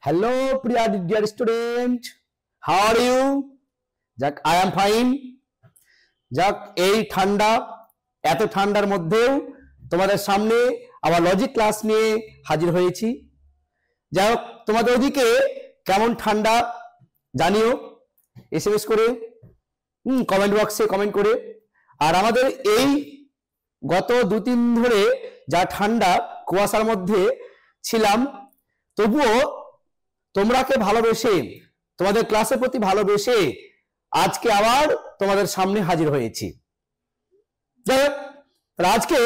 Hello, Priya, dear student. How are you? যাক, I am fine. যাক, এই ঠান্ডা, এত ঠান্ডার মধ্যেও তোমাদের সামনে আবার লজিক ক্লাস নিয়ে হাজির হয়েছি। যাই হোক, তোমাদের ওদিকে কেমন ঠান্ডা জানিও, এসএমএস করে, কমেন্ট বক্সে কমেন্ট করে। আর আমাদের এই গত 2-3 ধরে যা ঠান্ডা কুয়াশার মধ্যে ছিলাম, তবুও তোমরাকে ভালোবেসে, তোমাদের ক্লাসের প্রতি ভালোবেসে আজকে আবার তোমাদের সামনে হাজির হয়েছি। যাই হোক, আজকে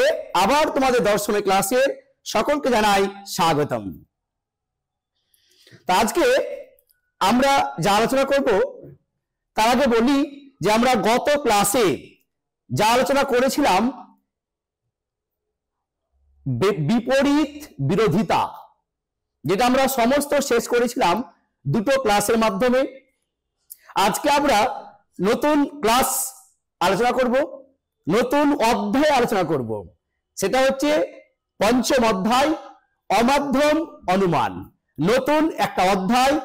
আবার তোমাদের দর্শনের ক্লাসে সকলকে জানাই স্বাগতম। তা আজকে আমরা যা আলোচনা করব তার আগে বলি যে আমরা গত ক্লাসে যা আলোচনা করেছিলাম বিপরীত বিরোধিতা, যেটা আমরা সমস্ত শেষ করেছিলাম দুটো ক্লাসের মাধ্যমে। আজকে আমরা নতুন ক্লাস আলোচনা করব, নতুন অধ্যায় আলোচনা করব, সেটা হচ্ছে পঞ্চম অধ্যায় অমাধ্যম অনুমান। নতুন একটা অধ্যায়,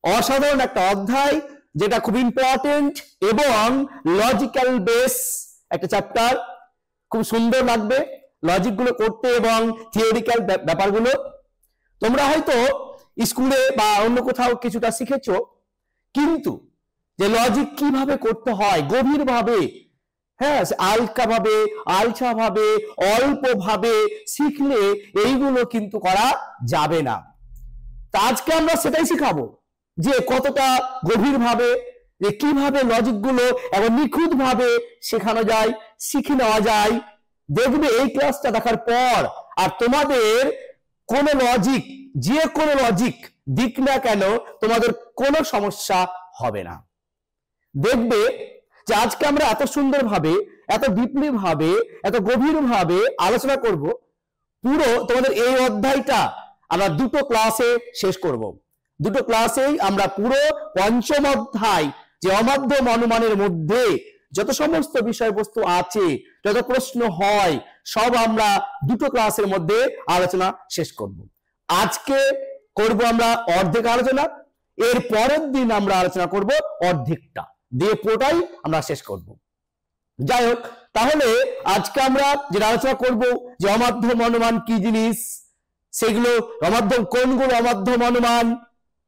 অসাধারণ একটা অধ্যায়, যেটা খুব ইম্পর্টেন্ট এবং লজিক্যাল বেস একটা চ্যাপ্টার। খুব সুন্দর লাগবে লজিক গুলো করতে এবং থিওরিক্যাল ব্যাপারগুলো। তোমরা হয়তো স্কুলে বা অন্য কোথাও কিছুটা শিখেছো, কিন্তু যে লজিক কিভাবে করতে হয় গভীর ভাবে, হ্যাঁ, আলকা ভাবে, আলছা ভাবে, অল্প ভাবে শিখলে এইগুলো কিন্তু করা যাবে না। তা আজকে আমরা সেটাই শিখাবো যে কতটা গভীর ভাবে, যে কিভাবে লজিক গুলো এবং নিখুঁত ভাবে শেখানো যায়, শিখে নেওয়া যায়। দেখবে এই ক্লাসটা দেখার পর আর তোমাদের কোন লজিক, যে কোনো লজিক দিক না কেন, তোমাদের কোনো সমস্যা হবে না। দেখবে যে আজকে আমরা এত সুন্দর ভাবে, এত ডিপলি ভাবে, এত গভীর ভাবে আলোচনা করব। পুরো তোমাদের এই অধ্যায়টা আমরা দুটো ক্লাসে শেষ করব। দুটো ক্লাসেই আমরা পুরো পঞ্চম অধ্যায় যে অমাধ্যম অনুমানের মধ্যে যত সমস্ত বিষয়বস্তু আছে, যত প্রশ্ন হয়, সব আমরা দুটো ক্লাসের মধ্যে আলোচনা শেষ করব। আজকে করব আমরা অর্ধেক আলোচনা, এর পরের দিন আমরা আলোচনা করব অর্ধেকটা, দিয়ে পুরোটাই আমরা শেষ করব। যাই হোক, তাহলে আজকে আমরা যেটা আলোচনা করব যে অমাধ্যম অনুমান কি জিনিস, সেগুলো অমাধ্যম কোনগুলো, অমাধ্যম অনুমান,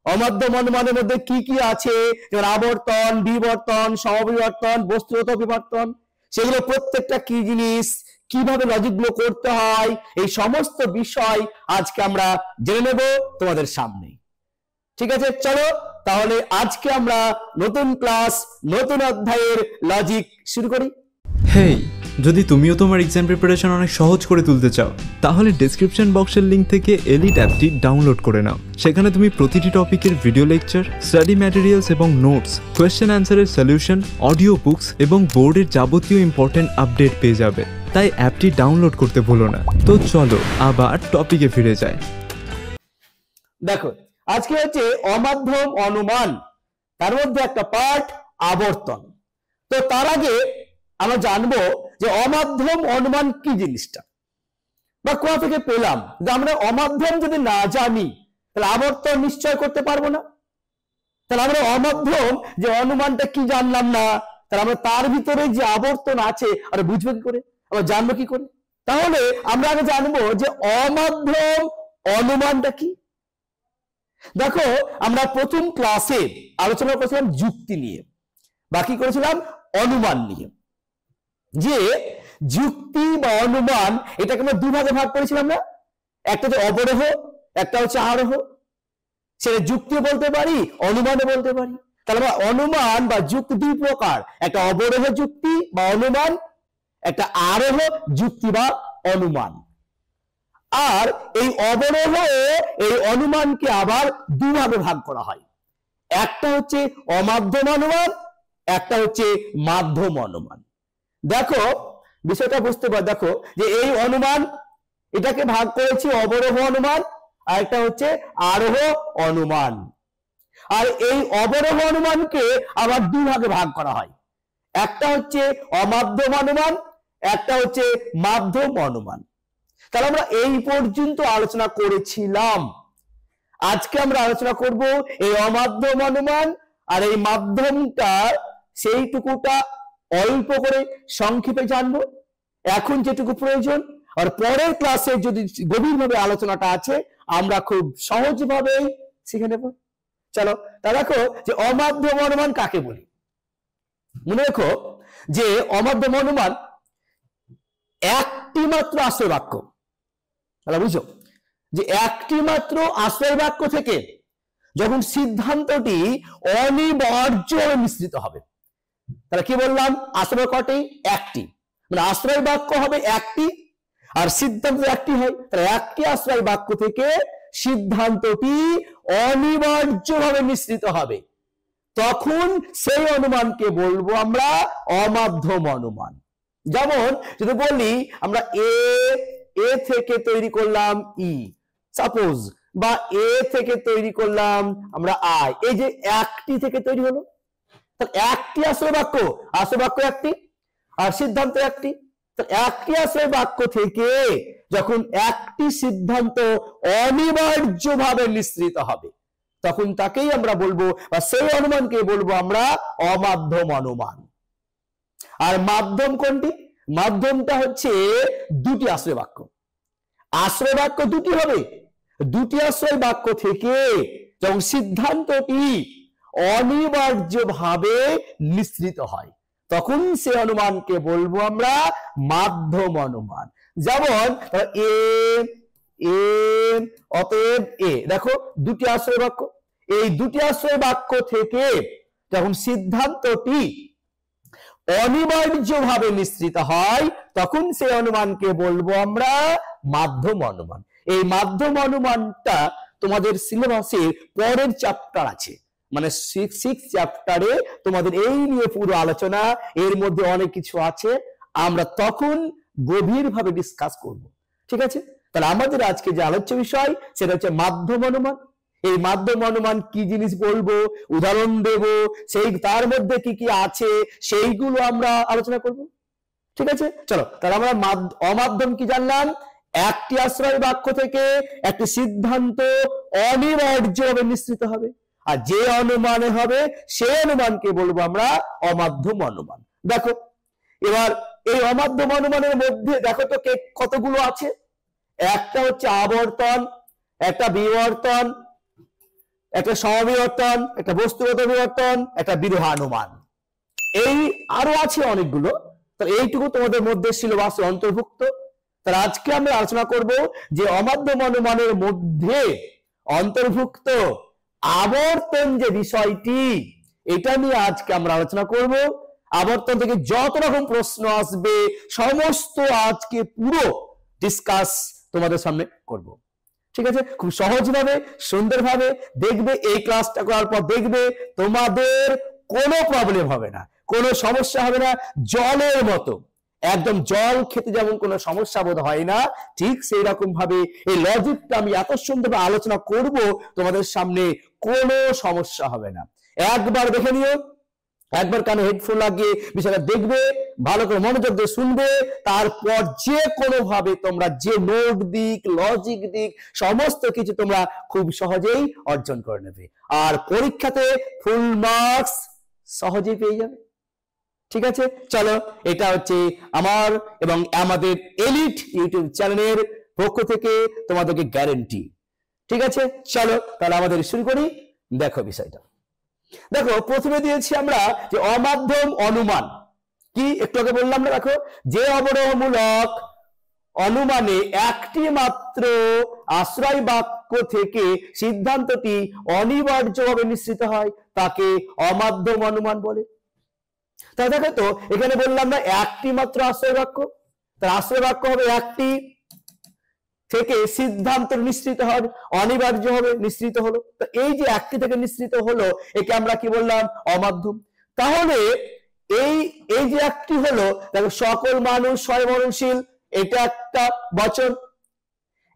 অমাধ্যম অনুমানের মধ্যে কি কি আছে, যেমন আবর্তন, বিবর্তন, সমবিবর্তন, বস্তুগত বিবর্তন, সেগুলো প্রত্যেকটা কি জিনিস, কিভাবে লজিকগুলো করতে হয়, এই সমস্ত বিষয় আজকে আমরা জেনে নেব তোমাদের সামনে। ঠিক আছে, চলো তাহলে আজকে আমরা নতুন ক্লাস, নতুন অধ্যায়ের লজিক শুরু করি। হেই, যদি তুমিও তোমার এক্সাম প্রিপারেশন অনেক সহজ করে তুলতে চাও, তাহলে ডেসক্রিপশন বক্সের লিংক থেকে এলিট অ্যাপটি ডাউনলোড করে নাও। সেখানে তুমি প্রতিটি টপিকের ভিডিও লেকচার, স্টাডি ম্যাটেরিয়ালস এবং নোটস, কোয়েশ্চেন অ্যান্সারের সলিউশন, অডিও বুকস এবং বোর্ডের যাবতীয় ইম্পর্টেন্ট আপডেট পেয়ে যাবে। তাই অ্যাপটি ডাউনলোড করতে ভুলো না। তো চলো আবার টপিকে ফিরে যাই। দেখো, আজকে হচ্ছে অমাধ্যম অনুমান, তার মধ্যে একটা পার্ট আবর্তন। তো তার আগে আমরা জানবো যে অমাধ্যম অনুমান কি জিনিসটা, বা কোথা থেকে পেলাম। যে আমরা অমাধ্যম যদি না জানি, তাহলে আবর্তন নিশ্চয় করতে পারবো না। তাহলে আমরা অমাধ্যম যে অনুমানটা কি জানলাম না, তাহলে আমরা তার ভিতরে যে আবর্তন আছে আর বুঝবো কি করে, আমরা জানবো কি করে? তাহলে আমরা আগে জানবো যে অমাধ্যম অনুমানটা কি। দেখো, আমরা প্রথম ক্লাসে আলোচনা করেছিলাম যুক্তি নিয়ে, বাকি করেছিলাম অনুমান নিয়ে। যে যুক্তি বা অনুমান, এটাকে আমরা দুভাগে ভাগ করেছিলাম না, একটা হচ্ছে অবরোহ, একটা হচ্ছে আরোহ। সেটা যুক্তিও বলতে পারি, অনুমানও বলতে পারি। তাহলে আমরা অনুমান বা যুক্তি দুই প্রকার, একটা অবরোহ যুক্তি বা অনুমান, একটা আরোহ যুক্তি বা অনুমান। আর এই অবরোহ এই অনুমানকে আবার দুভাগে ভাগ করা হয়, একটা হচ্ছে অমাধ্যম অনুমান, একটা হচ্ছে মাধ্যম অনুমান। দেখো বিষয়টা বুঝতে পার, দেখো যে এই অনুমান, এটাকে ভাগ করেছি অবরোহ অনুমান, আর একটা হচ্ছে আরোহ অনুমান। আর এই অবরোহ অনুমানকে আবার দুই ভাগে ভাগ করা হয়, একটা হচ্ছে অমাধ্যম অনুমান, একটা হচ্ছে মাধ্যম অনুমান। তাহলে আমরা এই পর্যন্ত আলোচনা করেছিলাম। আজকে আমরা আলোচনা করব এই অমাধ্যম অনুমান, আর এই মাধ্যমটা সেইটুকুটা অল্প করে সংক্ষেপে জানবো, এখন যেটুকু প্রয়োজন। আর পরের ক্লাসে যদি গভীরভাবে আলোচনাটা আছে আমরা খুব সহজভাবেই শিখে নেব। চলো তা দেখো যে অমাধ্যম অনুমান কাকে বলি। মনে রেখো যে অমাধ্যম অনুমান একটি মাত্র আশ্রয় বাক্য, তাহলে বুঝো যে একটি মাত্র আশ্রয় বাক্য থেকে যখন সিদ্ধান্তটি অনিবার্যভাবে মিশ্রিত হবে। তাহলে কি বললাম, আশ্রয় কটি? একটি, মানে আশ্রয় বাক্য হবে একটি আর সিদ্ধান্ত একটি হয়। তাহলে একটি আশ্রয় বাক্য থেকে সিদ্ধান্তটি অনিবার্যভাবে মিশ্রিত হবে, তখন সেই অনুমানকে বলবো আমরা অমাধ্যম অনুমান। যেমন যদি বলি আমরা এ থেকে তৈরি করলাম ই সাপোজ, বা এ থেকে তৈরি করলাম আমরা আই, এই যে একটি থেকে তৈরি হলো, একটি আশ্রয় বাক্য, আশ্রয় বাক্য একটি আর সিদ্ধান্ত একটি। একটি আশ্রয় বাক্য থেকে যখন একটি সিদ্ধান্ত অনিবার্যভাবে মিশ্রিত হবে তখন তাকেই আমরা বলবো, বা সেই অনুমানকে বলবো আমরা অমাধ্যম অনুমান। আর মাধ্যম কোনটি? মাধ্যমটা হচ্ছে দুটি আশ্রয় বাক্য। আশ্রয় বাক্য দুটি হবে, দুটি আশ্রয় বাক্য থেকে যখন সিদ্ধান্তটি অনিবার্যভাবে মিশ্রিত হয় তখন সে অনুমানকে বলবো আমরা মাধ্যম অনুমান। যেমন অতএব এ, দেখো দুটি আশ্রয় বাক্য, এই দুটি আশ্রয় বাক্য থেকে যখন সিদ্ধান্তটি অনিবার্যভাবে মিশ্রিত হয় তখন সে অনুমানকে বলবো আমরা মাধ্যম অনুমান। এই মাধ্যম অনুমানটা তোমাদের সিলেবাসের পরের চ্যাপ্টার আছে, মানে 6 চ্যাপ্টারে তোমাদের এই নিয়ে পুরো আলোচনা, এর মধ্যে অনেক কিছু আছে, আমরা তখন গভীরভাবে ডিসকাস করব। ঠিক আছে, তাহলে আমাদের আজকে যে আলোচ্য বিষয় সেটা হচ্ছে মাধ্যম অনুমান। এই মাধ্যম অনুমান কি জিনিস বলবো, উদাহরণ দেব, সেই তার মধ্যে কি কি আছে সেইগুলো আমরা আলোচনা করব। ঠিক আছে, চলো তাহলে আমরা অমাধ্যম কি জানলাম, একটি আশ্রয় বাক্য থেকে একটি সিদ্ধান্ত অনিবার্যভাবে মিশ্রিত হবে, আর যে অনুমানে হবে সেই অনুমানকে বলবো আমরা অমাধ্যম অনুমান। দেখো এবার এই অমাধ্যম অনুমানের মধ্যে দেখো তো কতগুলো আছে। একটা হচ্ছে আবর্তন, একটা বিবর্তন, একটা সমবিবর্তন, একটা বস্তুগত বিবর্তন, একটা বিরোহানুমান, এই আরো আছে অনেকগুলো। তাহলে এইটুকু তোমাদের মধ্যে সিলেবাসে অন্তর্ভুক্ত। তাহলে আজকে আমরা আলোচনা করব যে অমাধ্যম অনুমানের মধ্যে অন্তর্ভুক্ত আবর্তন যে বিষয়টি, এটা নিয়ে আজকে আমরা আলোচনা করব। আবর্তন থেকে যত রকম প্রশ্ন আসবে সমস্ত আজকে পুরো ডিসকাস তোমাদের সামনে করব। ঠিক আছে, খুব সহজভাবে সুন্দরভাবে দেখবে। এই ক্লাসটা করার পর দেখবে তোমাদের কোনো প্রবলেম হবে না, কোনো সমস্যা হবে না। জলের মতো, একদম জল খেতে যেমন কোনো সমস্যা বোধ হয় না, ঠিক সেই রকম ভাবে এই লজিকটা আমি এত সুন্দরভাবে আলোচনা করব তোমাদের সামনে, কোনো সমস্যা হবে না। একবার দেখে নিও, একবার কানে হেডফোন লাগিয়ে বিষয়টা দেখবে, ভালো করে মনোযোগ দিয়ে শুনবে, তারপর যে কোনো ভাবে তোমরা যে নোট দিক, লজিক দিক, সমস্ত কিছু তোমরা খুব সহজেই অর্জন করে নেবে, আর পরীক্ষাতে ফুল মার্কস সহজেই পেয়ে যাবে। ঠিক আছে, চলো এটা হচ্ছে আমার এবং আমাদের এলিট ইউটিউব চ্যানেলের পক্ষ থেকে তোমাদেরকে গ্যারান্টি। ঠিক আছে, চলো তাহলে আমাদের শুরু করি। দেখো বিষয়টা, দেখো প্রথমে দিয়েছি আমরা যে অমাধ্যম অনুমান কি, একটু আগে বললাম না, দেখো যে অবরোহমূলক অনুমানে একটি মাত্র আশ্রয় বাক্য থেকে সিদ্ধান্তটি অনিবার্যভাবে মিশ্রিত হয় তাকে অমাধ্যম অনুমান বলে। তা দেখো তো এখানে বললাম না একটি মাত্র আশ্রয় বাক্য, তার আশ্রয় বাক্য হবে একটি থেকে সিদ্ধান্ত নিশ্চিত হবে, অনিবার্য হবে, নিশ্চিত হলো। তো এই যে একটি থেকে নিশ্চিত হলো একে আমরা কি বললাম, অমাধ্যম। তাহলে এই যে একটি হলো, দেখো সকল মানুষ স্বয়ংমরণশীল, এটা একটা বচন,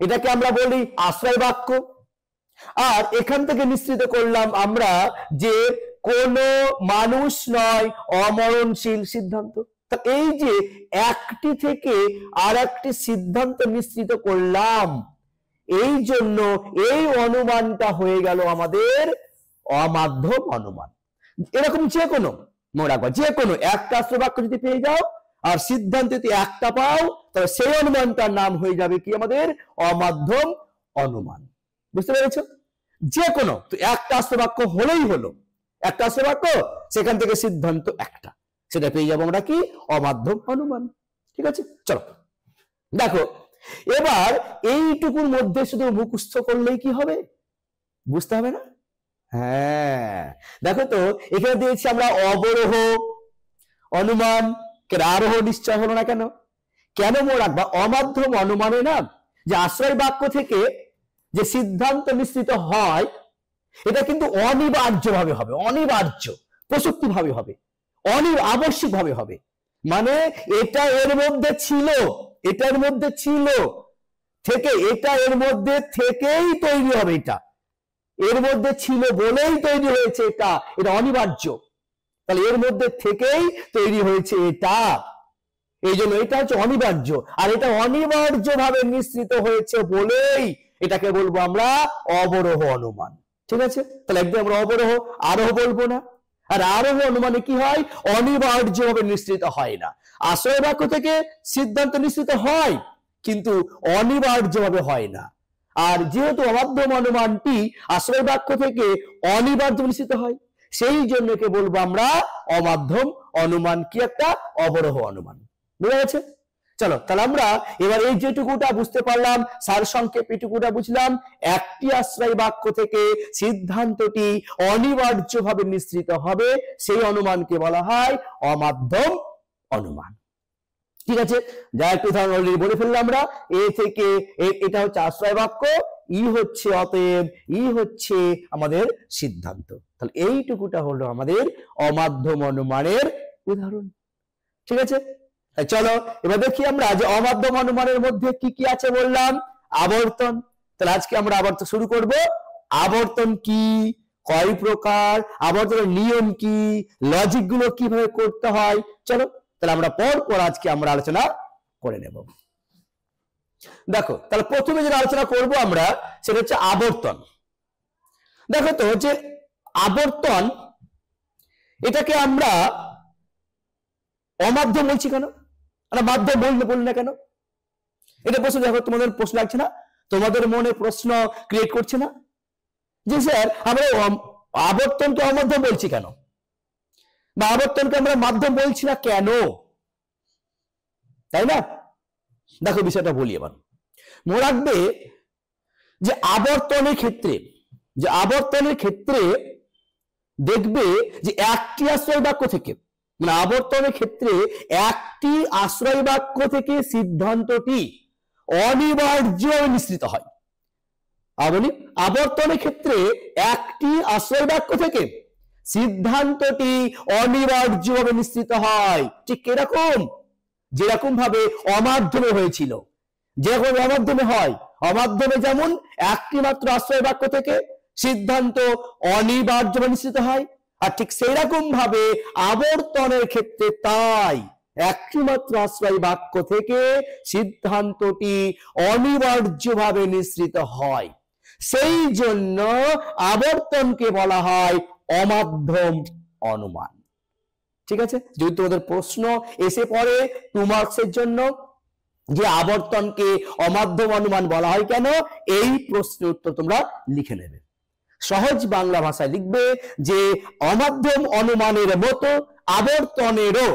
এটাকে আমরা বলি আশ্রয় বাক্য। আর এখান থেকে নিশ্চিত করলাম আমরা যে কোন মানুষ নয় অমরণশীল সিদ্ধান্ত। এই যে একটি থেকে আর একটি সিদ্ধান্ত নিশ্চিত করলাম, এই জন্য এই অনুমানটা হয়ে গেল আমাদের অমাধ্যম অনুমান। এরকম যে কোনো মনে রাখবা, যে কোনো একটা আশ্রয় বাক্য যদি পেয়ে যাও আর সিদ্ধান্ত যদি একটা পাও, তাহলে সেই অনুমানটার নাম হয়ে যাবে কি আমাদের অমাধ্যম অনুমান। বুঝতে পেরেছো? যে কোনো তো একটা আশ্রয় বাক্য হলেই হলো, একটা আশ্রয় বাক্য, সেখান থেকে সিদ্ধান্ত একটা, সেটা পেয়ে যাবো আমরা কি অমাধ্যম অনুমান। ঠিক আছে, চলো দেখো এবার এইটুকুর মধ্যে শুধু মুখস্থ করলেই কি হবে, বুঝতে হবে না? হ্যাঁ দেখো তো এখানে দিয়েছি আমরা অবরোহ অনুমান, আরোহ নিশ্চয় হলো না কেন? কেন মনে রাখবা অমাধ্যম অনুমানে না যে আশ্রয় বাক্য থেকে যে সিদ্ধান্ত নিশ্চিত হয় এটা কিন্তু অনিবার্যভাবে হবে, অনিবার্য প্রসক্তি হবে, আবশ্যিকভাবে হবে। মানে এটা এর মধ্যে ছিল, এটার মধ্যে ছিল থেকে এটা এর মধ্যে থেকেই তৈরি হবে, এটা এর মধ্যে ছিল বলেই তৈরি হয়েছে, এটা অনিবার্য। তাহলে এর মধ্যে থেকেই তৈরি হয়েছে এটা, এই জন্য এটা হচ্ছে অনিবার্য, আর এটা অনিবার্যভাবে মিশ্রিত হয়েছে বলেই এটাকে বলবো আমরা অবরোহ অনুমান। ঠিক আছে, তাহলে একদম আমরা অবরোহ, আরোহ বলবো না। আর আরোহ অনুমানে কি হয়, অনিবার্যভাবে নিশ্চিত হয় না। আশ্রয় বাক্য থেকে সিদ্ধান্ত নিশ্চিত হয় কিন্তু অনিবার্যভাবে হয় না। আর যেহেতু অমাধ্যম অনুমানটি আশ্রয় বাক্য থেকে অনিবার্য নিশ্চিত হয়, সেই জন্য কে বলবো আমরা অমাধ্যম অনুমান, কি একটা অবরোহ অনুমান। বুঝা গেছে? চলো তাহলে আমরা এবার এই যেটুকুটা বুঝতে পারলাম, সারসংক্ষেপ এটুকুটা বুঝলাম, একটি আশ্রয় বাক্য থেকে সিদ্ধান্তটি অনিবার্যভাবে মিশ্রিত হবে, সেই অনুমানকে বলা হয় অমাধ্যম অনুমান। ঠিক আছে, যা একটু উদাহরণ অলরেডি বলে ফেললাম আমরা, এ থেকে এটা হচ্ছে আশ্রয় বাক্য, ই হচ্ছে অতএব, ই হচ্ছে আমাদের সিদ্ধান্ত। তাহলে এইটুকুটা হলো আমাদের অমাধ্যম অনুমানের উদাহরণ। ঠিক আছে, চলো এবার দেখি আমরা যে অমাধ্যম অনুমানের মধ্যে কি কি আছে বললাম, আবর্তন। তাহলে আজকে আমরা আবর্তন শুরু করব। আবর্তন কি, কয় প্রকার, আবর্তনের নিয়ম কি, লজিক গুলো কিভাবে করতে হয়, চলো তাহলে আমরা পর আজকে আমরা আলোচনা করে নেব। দেখো তাহলে প্রথমে যেটা আলোচনা করব আমরা সেটা হচ্ছে আবর্তন। দেখো তো যে আবর্তন এটাকে আমরা অমাধ্যম বলছি কেন, আমরা মাধ্যম বলি না কেন? এটা প্রশ্ন, দেখো তোমাদের প্রশ্ন লাগছে না, তোমাদের মনে প্রশ্ন ক্রিয়েট করছে না যে স্যার আমরা আবর্তনকে অমাধ্যম বলছি কেন, বা আবর্তনকে আমরা মাধ্যম বলছি না কেন, তাই না? দেখো বিষয়টা বলি এবার। মনে রাখবে যে আবর্তনের ক্ষেত্রে দেখবে যে একটি আশ্রয় বাক্য থেকে, মানে আবর্তনের ক্ষেত্রে একটি আশ্রয় বাক্য থেকে সিদ্ধান্তটি অনিবার্যভাবে মিশ্রিত হয়। আবর্তনের ক্ষেত্রে একটি আশ্রয় বাক্য থেকে সিদ্ধান্তটি অনিবার্যভাবে মিশ্রিত হয়, ঠিক এরকম যেরকম ভাবে অমাধ্যমে হয়েছিল, যেরকম অমাধ্যমে হয়, অমাধ্যমে যেমন একটি মাত্র আশ্রয় বাক্য থেকে সিদ্ধান্ত অনিবার্যভাবে মিশ্রিত হয়, আর ঠিক সেই রকম ভাবে আবর্তনের ক্ষেত্রে তাই একটি মাত্র আশ্রয় বাক্য থেকে সিদ্ধান্তটি অনিবার্যভাবে মিশ্রিত হয়। সেই জন্য আবর্তনকে বলা হয় অমাধ্যম অনুমান। ঠিক আছে, যদি তোমাদের প্রশ্ন এসে পড়ে 2 মার্কসের জন্য যে আবর্তনকে অমাধ্যম অনুমান বলা হয় কেন, এই প্রশ্নের উত্তর তোমরা লিখে নেবে। সহজ বাংলা ভাষায় লিখবে যে অমাধ্যম অনুমানের মতো আবর্তনেরও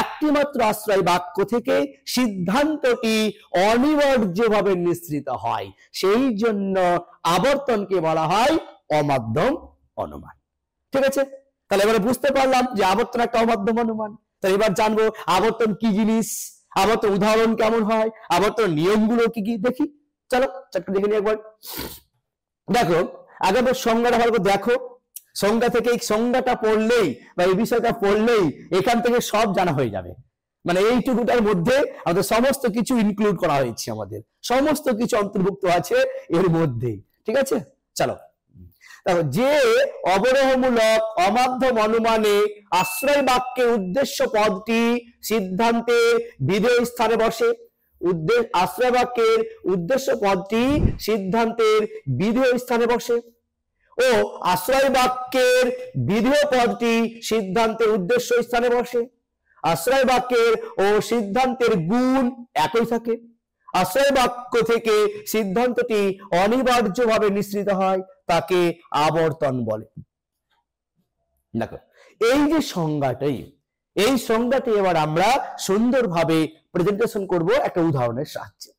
একটি মাত্র আশ্রয় বাক্য থেকে সিদ্ধান্তটি অনিবার্যভাবে মিশ্রিত হয়, সেই জন্য আবর্তনকে বলা হয় অমাধ্যম অনুমান। ঠিক আছে, তাহলে এবারে বুঝতে পারলাম যে আবর্তন একটা অমাধ্যম অনুমান। তাহলে এবার জানবো আবর্তন কি জিনিস, আবর্তন উদাহরণ কেমন হয়, আবর্তন নিয়মগুলো কি কি দেখি। চলো একটু দেখে নিই একবার। দেখো আগে সংজ্ঞাটা ভালো করে দেখো, সংজ্ঞা থেকে এই সংজ্ঞাটা পড়লেই বা এই বিষয়টা পড়লেই এখান থেকে সব জানা হয়ে যাবে। মানে এইটুকুটার মধ্যে আমাদের সমস্ত কিছু ইনক্লুড করা হয়েছে, আমাদের সমস্ত কিছু অন্তর্ভুক্ত আছে এর মধ্যে। ঠিক আছে, চলো দেখো যে অবরোহমূলক অমাধ্যম অনুমানে আশ্রয় বাক্যের উদ্দেশ্য পদটি সিদ্ধান্তে বিধেয় স্থানে বসে, আশ্রয় বাক্যের উদ্দেশ্য পদটি সিদ্ধান্তের বিধেয় স্থানে বসে ও আশ্রয় বাক্যের বিধেয় পদটি সিদ্ধান্তের উদ্দেশ্য স্থানে বসে। আশ্রয় বাক্যের ও সিদ্ধান্তের গুণ একই থাকে। আশ্রয় বাক্য থেকে সিদ্ধান্তটি অনিবার্যভাবে নিঃসৃত হয়, তাকে আবর্তন বলে। দেখো এই যে সংজ্ঞাটাই, এই সংজ্ঞাটি এবার আমরা সুন্দরভাবে প্রেজেন্টেশন করব একটা উদাহরণের সাহায্যে।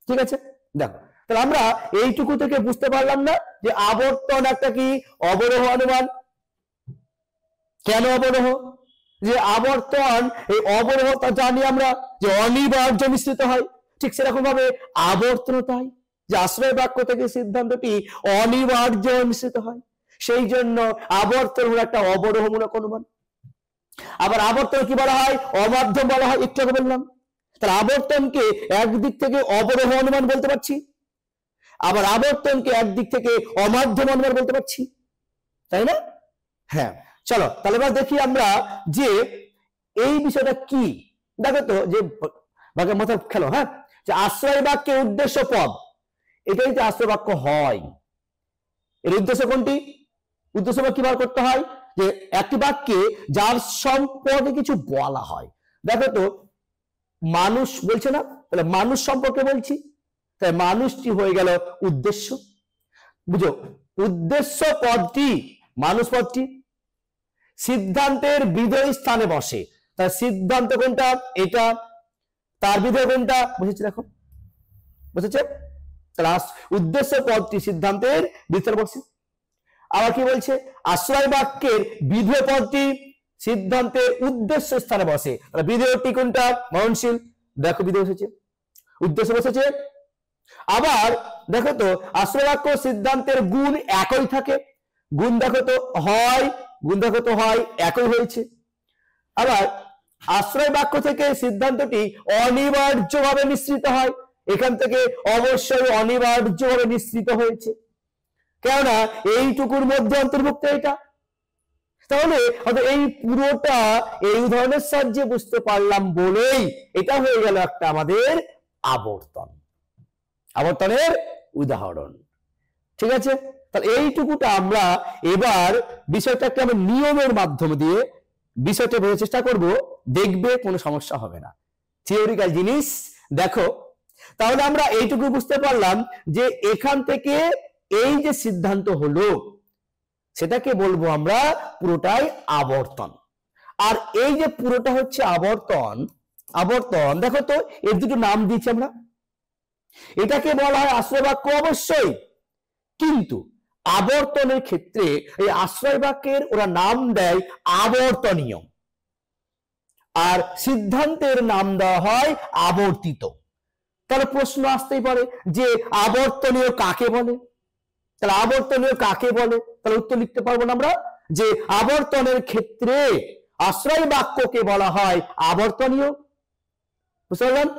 ঠিক আছে, দেখো তাহলে আমরা এইটুকু থেকে বুঝতে পারলাম না যে আবর্তন একটা কি অবরোহ অনুমান। কেন অবরোহ? যে আবর্তন এই অবরোহতা জানি আমরা যে অনিবার্য মিশ্রিত হয়, ঠিক সেরকম ভাবে আবর্তন তাই যে আশ্রয় বাক্য থেকে সিদ্ধান্তটি অনিবার্য মিশ্রিত হয়, সেই জন্য আবর্তন হলো একটা অবরোহমূলক অনুমান। আবার আবর্তন কি বলা হয়? অমাধ্যম বলা হয়, একটু আগে বললাম। তাহলে আবর্তনকে একদিক থেকে অবরোহ অনুমান বলতে পারছি, আবার আবর্তনকে একদিক থেকে অমাধ্যম অনুমান বলতে পারছি, তাই না? হ্যাঁ, চলো তাহলে এবার দেখি আমরা যে এই বিষয়টা কি। দেখো তো যে বাক্যের মাথায় খেলো, হ্যাঁ, যে আশ্রয় বাক্যের উদ্দেশ্য পদ, এটাই তো আশ্রয় বাক্য হয়। এর উদ্দেশ্য কোনটি? উদ্দেশ্য কি বার করতে হয়? যে একটি বাক্যে যার সম্পর্কে কিছু বলা হয়। দেখো তো মানুষ বলছে না, তাহলে মানুষ সম্পর্কে বলছি, তাই মানুষটি হয়ে গেল উদ্দেশ্য। বুঝো, উদ্দেশ্য পদটি, মানুষ পদটি সিদ্ধান্তের বিধেয় স্থানে বসে। তার সিদ্ধান্ত কোনটা? এটা। তার বিধেয় কোনটা? বুঝেছি, দেখো বুঝেছে। তাহলে উদ্দেশ্য পদটি সিদ্ধান্তের বিধেয় বসে। আবার কি বলছে? আশ্রয় বাক্যের বিধেয় পদটি সিদ্ধান্তের উদ্দেশ্য স্থানে বসে। তাহলে বিধেয়টি কোনটা? মরণশীল। দেখো বিধেয় বসেছে, উদ্দেশ্য বসেছে। আবার দেখো তো আশ্রয় বাক্য সিদ্ধান্তের গুণ একই থাকে। গুণ দেখো তো হয়, গুণ দেখো তো হয়, একই হয়েছে। আবার আশ্রয় বাক্য থেকে সিদ্ধান্তটি অনিবার্যভাবে নিঃসৃত হয়, এখান থেকে অবশ্যই অনিবার্যভাবে নিঃসৃত হয়েছে, কেননা এইটুকুর মধ্যে অন্তর্ভুক্ত এটা। তাহলে এই পুরোটা এই উদাহরণের সাহায্যে বুঝতে পারলাম বলেই এটা হয়ে গেল একটা আমাদের আবর্তন, আবর্তনের উদাহরণ। ঠিক আছে, তাহলে এইটুকুটা আমরা এবার বিষয়টাকে আমরা নিয়মের মাধ্যমে দিয়ে বিষয়টা বোঝার চেষ্টা করব, দেখবে কোনো সমস্যা হবে না। থিওরিক্যাল জিনিস দেখো, তাহলে আমরা এইটুকু বুঝতে পারলাম যে এখান থেকে এই যে সিদ্ধান্ত হলো সেটাকে বলবো আমরা পুরোটাই আবর্তন। আর এই যে পুরোটা হচ্ছে আবর্তন, আবর্তন দেখো তো এর দুটো নাম দিয়েছি আমরা। এটাকে বলা হয় আশ্রয় বাক্য অবশ্যই, কিন্তু আবর্তনের ক্ষেত্রে এই আশ্রয় বাক্যের ওরা নাম দেয় আবর্তনীয়, আর সিদ্ধান্তের নাম দেওয়া হয় আবর্তিত। তাহলে প্রশ্ন আসতেই পারে যে আবর্তনীয় কাকে বলে? তাহলে আবর্তনীয় কাকে বলে? তাহলে উত্তর লিখতে পারবো না আমরা যে আবর্তনের ক্ষেত্রে আশ্রয় বাক্যকে বলা হয় আবর্তনীয়। বুঝতে পারলাম?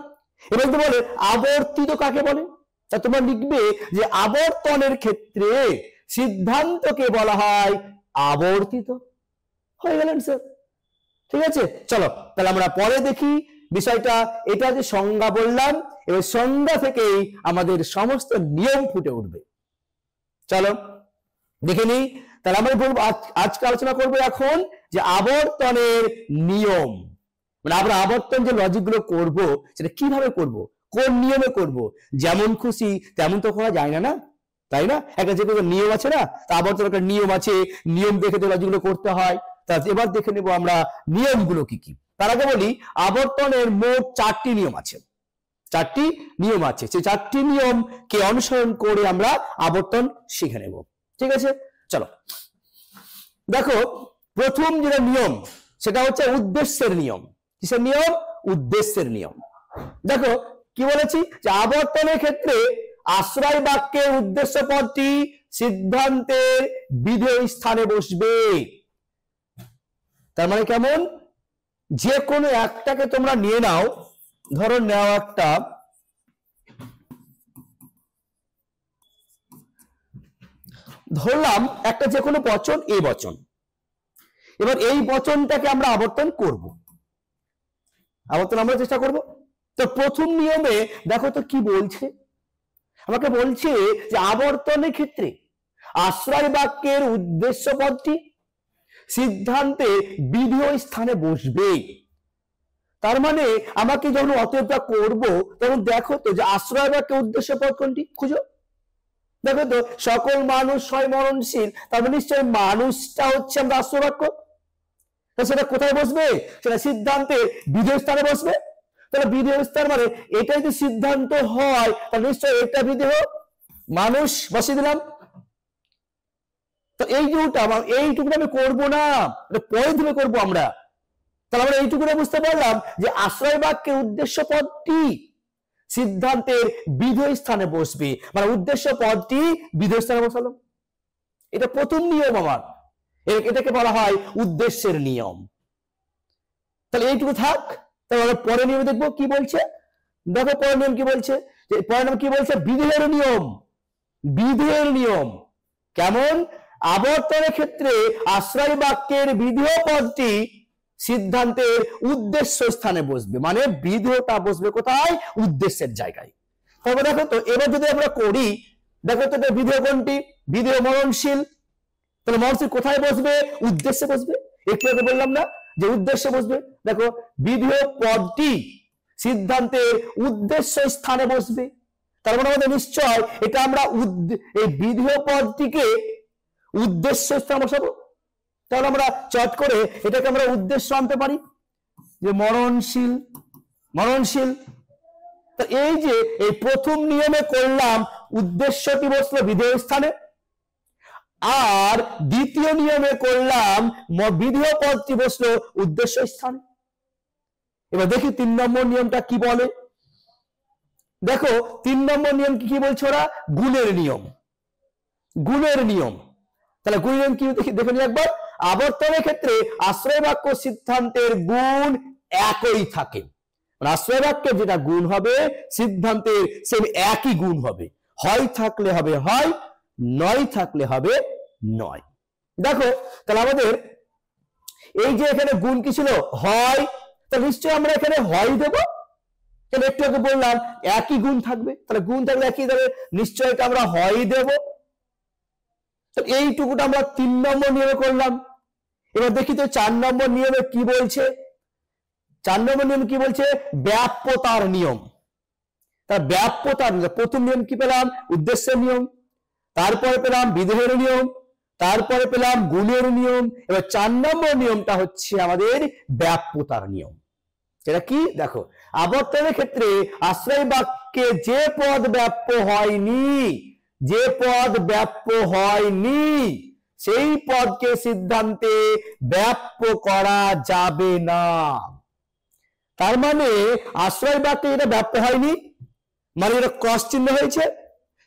এবার তো বলে আবর্তিত কাকে বলে? তা তোমরা লিখবে যে আবর্তনের ক্ষেত্রে সিদ্ধান্তকে বলা হয় আবর্তিত। হয়ে গেলেন স্যার? ঠিক আছে, চলো তাহলে আমরা পরে দেখি বিষয়টা। এটা যে সংজ্ঞা বললাম, এবার সংজ্ঞা থেকেই আমাদের সমস্ত নিয়ম ফুটে উঠবে। চলো দেখে নিই। তাহলে আমরা বলবো আজকে আলোচনা করবো এখন যে আবর্তনের নিয়ম, মানে আমরা আবর্তন যে লজিক গুলো করবো সেটা কিভাবে করব, কোন নিয়মে করব। যেমন খুশি তেমন তো করা যায় না, না তাই না? একটা যে কোনো নিয়ম আছে না, তা আবর্তন একটা নিয়ম আছে, নিয়ম দেখে তো লজিক গুলো করতে হয়। তা এবার দেখে নেবো আমরা নিয়মগুলো কি কি। তার আগে বলি আবর্তনের মোট 4টি নিয়ম আছে, 4টি নিয়ম আছে। সেই 4টি নিয়মকে অনুসরণ করে আমরা আবর্তন শিখে নেব। ঠিক আছে, চলো দেখো প্রথম যেটা নিয়ম সেটা হচ্ছে উদ্দেশ্যের নিয়ম। কিসের নিয়ম? উদ্দেশ্যের নিয়ম। দেখো কি বলেছি যে আবর্তনের ক্ষেত্রে আশ্রয় বাক্যের উদ্দেশ্য পদটি সিদ্ধান্তের বিধেয় স্থানে বসবে। তার মানে কেমন? যে কোনো একটাকে তোমরা নিয়ে নাও, ধরো নেওয়া একটা ধরলাম একটা যে কোনো বচন এ বচন। এবার এই বচনটাকে আমরা আবর্তন করব, আবর্তন আমরা চেষ্টা করব। তো প্রথম নিয়মে দেখো তো কি বলছে, আমাকে বলছে যে আবর্তনের ক্ষেত্রে আশ্রয় বাক্যের উদ্দেশ্য পদটি সিদ্ধান্তে বিধেয় স্থানে বসবে। তার মানে আমাকে যখন অতএবটা করব তখন দেখো তো যে আশ্রয় বাক্যের উদ্দেশ্য পদ কোনটি খুঁজো। দেখো তো সকল মানুষ হয় মরণশীল, তার মানে নিশ্চয় মানুষটা হচ্ছে আমরা আশ্রয় বাক্য, সেটা কোথায় বসবে? সেটা সিদ্ধান্তে বিধেয় স্থানে বসবে। তাহলে বিধেয় স্থান মানে এটা যদি সিদ্ধান্ত হয় তাহলে নিশ্চয় এটা বিধেয়, মানুষ বসিয়ে দিলাম। তো এইটুকুটা আমি করবো না, পরে ধরে করবো আমরা। তাহলে আমরা এইটুকুটা বুঝতে পারলাম যে আশ্রয় বাক্যের উদ্দেশ্য পদটি সিদ্ধান্তের বিধেয় স্থানে বসবে, মানে উদ্দেশ্য পদটি বিধেয় স্থানে বসালো। এটা প্রথম নিয়ম আমার, এটাকে বলা হয় উদ্দেশ্যের নিয়ম। তাহলে এইটুকু থাক। তাহলে পরের নিয়মে দেখবো কি বলছে। দেখো পরের নিয়ম কি বলছে, পরের নিয়ম কি বলছে? বিধেয়ের নিয়ম। বিধেয়ের নিয়ম কেমন? আবর্তনের ক্ষেত্রে আশ্রয় বাক্যের বিধেয় পদটি সিদ্ধান্তের উদ্দেশ্য স্থানে বসবে, মানে বিধেয়টা বসবে কোথায়? উদ্দেশ্যের জায়গায়। তবে দেখো তো এবার যদি আমরা করি, দেখো তো বিধেয় কোনটি? বিধেয় মরণশীল। তাহলে মরণশীল কোথায় বসবে? উদ্দেশ্যে বসবে। একটু আগে বললাম না যে উদ্দেশ্যে বসবে। দেখো বিধেয় পদটি সিদ্ধান্তের উদ্দেশ্য স্থানে বসবে, তার মানে আমাদের নিশ্চয় এটা আমরা এই বিধেয় পদটিকে উদ্দেশ্য স্থানে বসাবো। তাহলে আমরা চট করে এটাকে আমরা উদ্দেশ্য আনতে পারি যে মরণশীল। মরণশীল তো এই যে এই প্রথম নিয়মে করলাম উদ্দেশ্যটি বসলো বিধেয় স্থানে, আর দ্বিতীয় নিয়মে করলাম বিধেয় পদটি বসলো উদ্দেশ্য স্থানে। এবার দেখি 3 নম্বর নিয়মটা কি বলে। দেখো 3 নম্বর নিয়ম কি বলছে ওরা? গুণের নিয়ম। গুণের নিয়ম। তাহলে গুণের নিয়ম কি দেখে নিই একবার। আবর্তনের ক্ষেত্রে আশ্রয় বাক্য সিদ্ধান্তের গুণ একই থাকে, আশ্রয় বাক্যের যেটা গুণ হবে সিদ্ধান্তের সেম একই গুণ হবে। হয় থাকলে হবে হয়, নয় থাকলে হবে নয়। দেখো তাহলে আমাদের এই যে এখানে গুণ কি ছিল? হয়। তাহলে নিশ্চয়ই আমরা এখানে হয় দেব। তাহলে একটু আগে বললাম একই গুণ থাকবে, তাহলে গুণ থাকলে একই দেবে, নিশ্চয়ই এটা আমরা হয় দেব। এইটুকুটা আমরা 3 নম্বর নিয়মে করলাম। এবার দেখি তো 4 নম্বর নিয়মে কি বলছে। 4 নম্বর নিয়ম কি বলছে? ব্যাপ্যতার নিয়ম। তার ব্যাপ্যতার নিয়ম। প্রথম নিয়ম কি পেলাম? উদ্দেশ্যের নিয়ম, তারপরে পেলাম বিধেয়ের নিয়ম, তারপরে পেলাম গুণের নিয়ম। এবার 4 নম্বর নিয়মটা হচ্ছে আমাদের ব্যাপ্যতার নিয়ম। এটা কি? দেখো আবর্তনের ক্ষেত্রে আশ্রয় বাক্যে যে পদ ব্যাপ্য হয়নি, যে পদ ব্যাপ্য হয়নি সেই পদকে সিদ্ধান্তে ব্যাপ্য করা যাবে না। তার মানে আশ্রয় বাক্যে এটা ব্যাপ্য হয়নি, মানে এটা ক্রস চিহ্ন হয়েছে,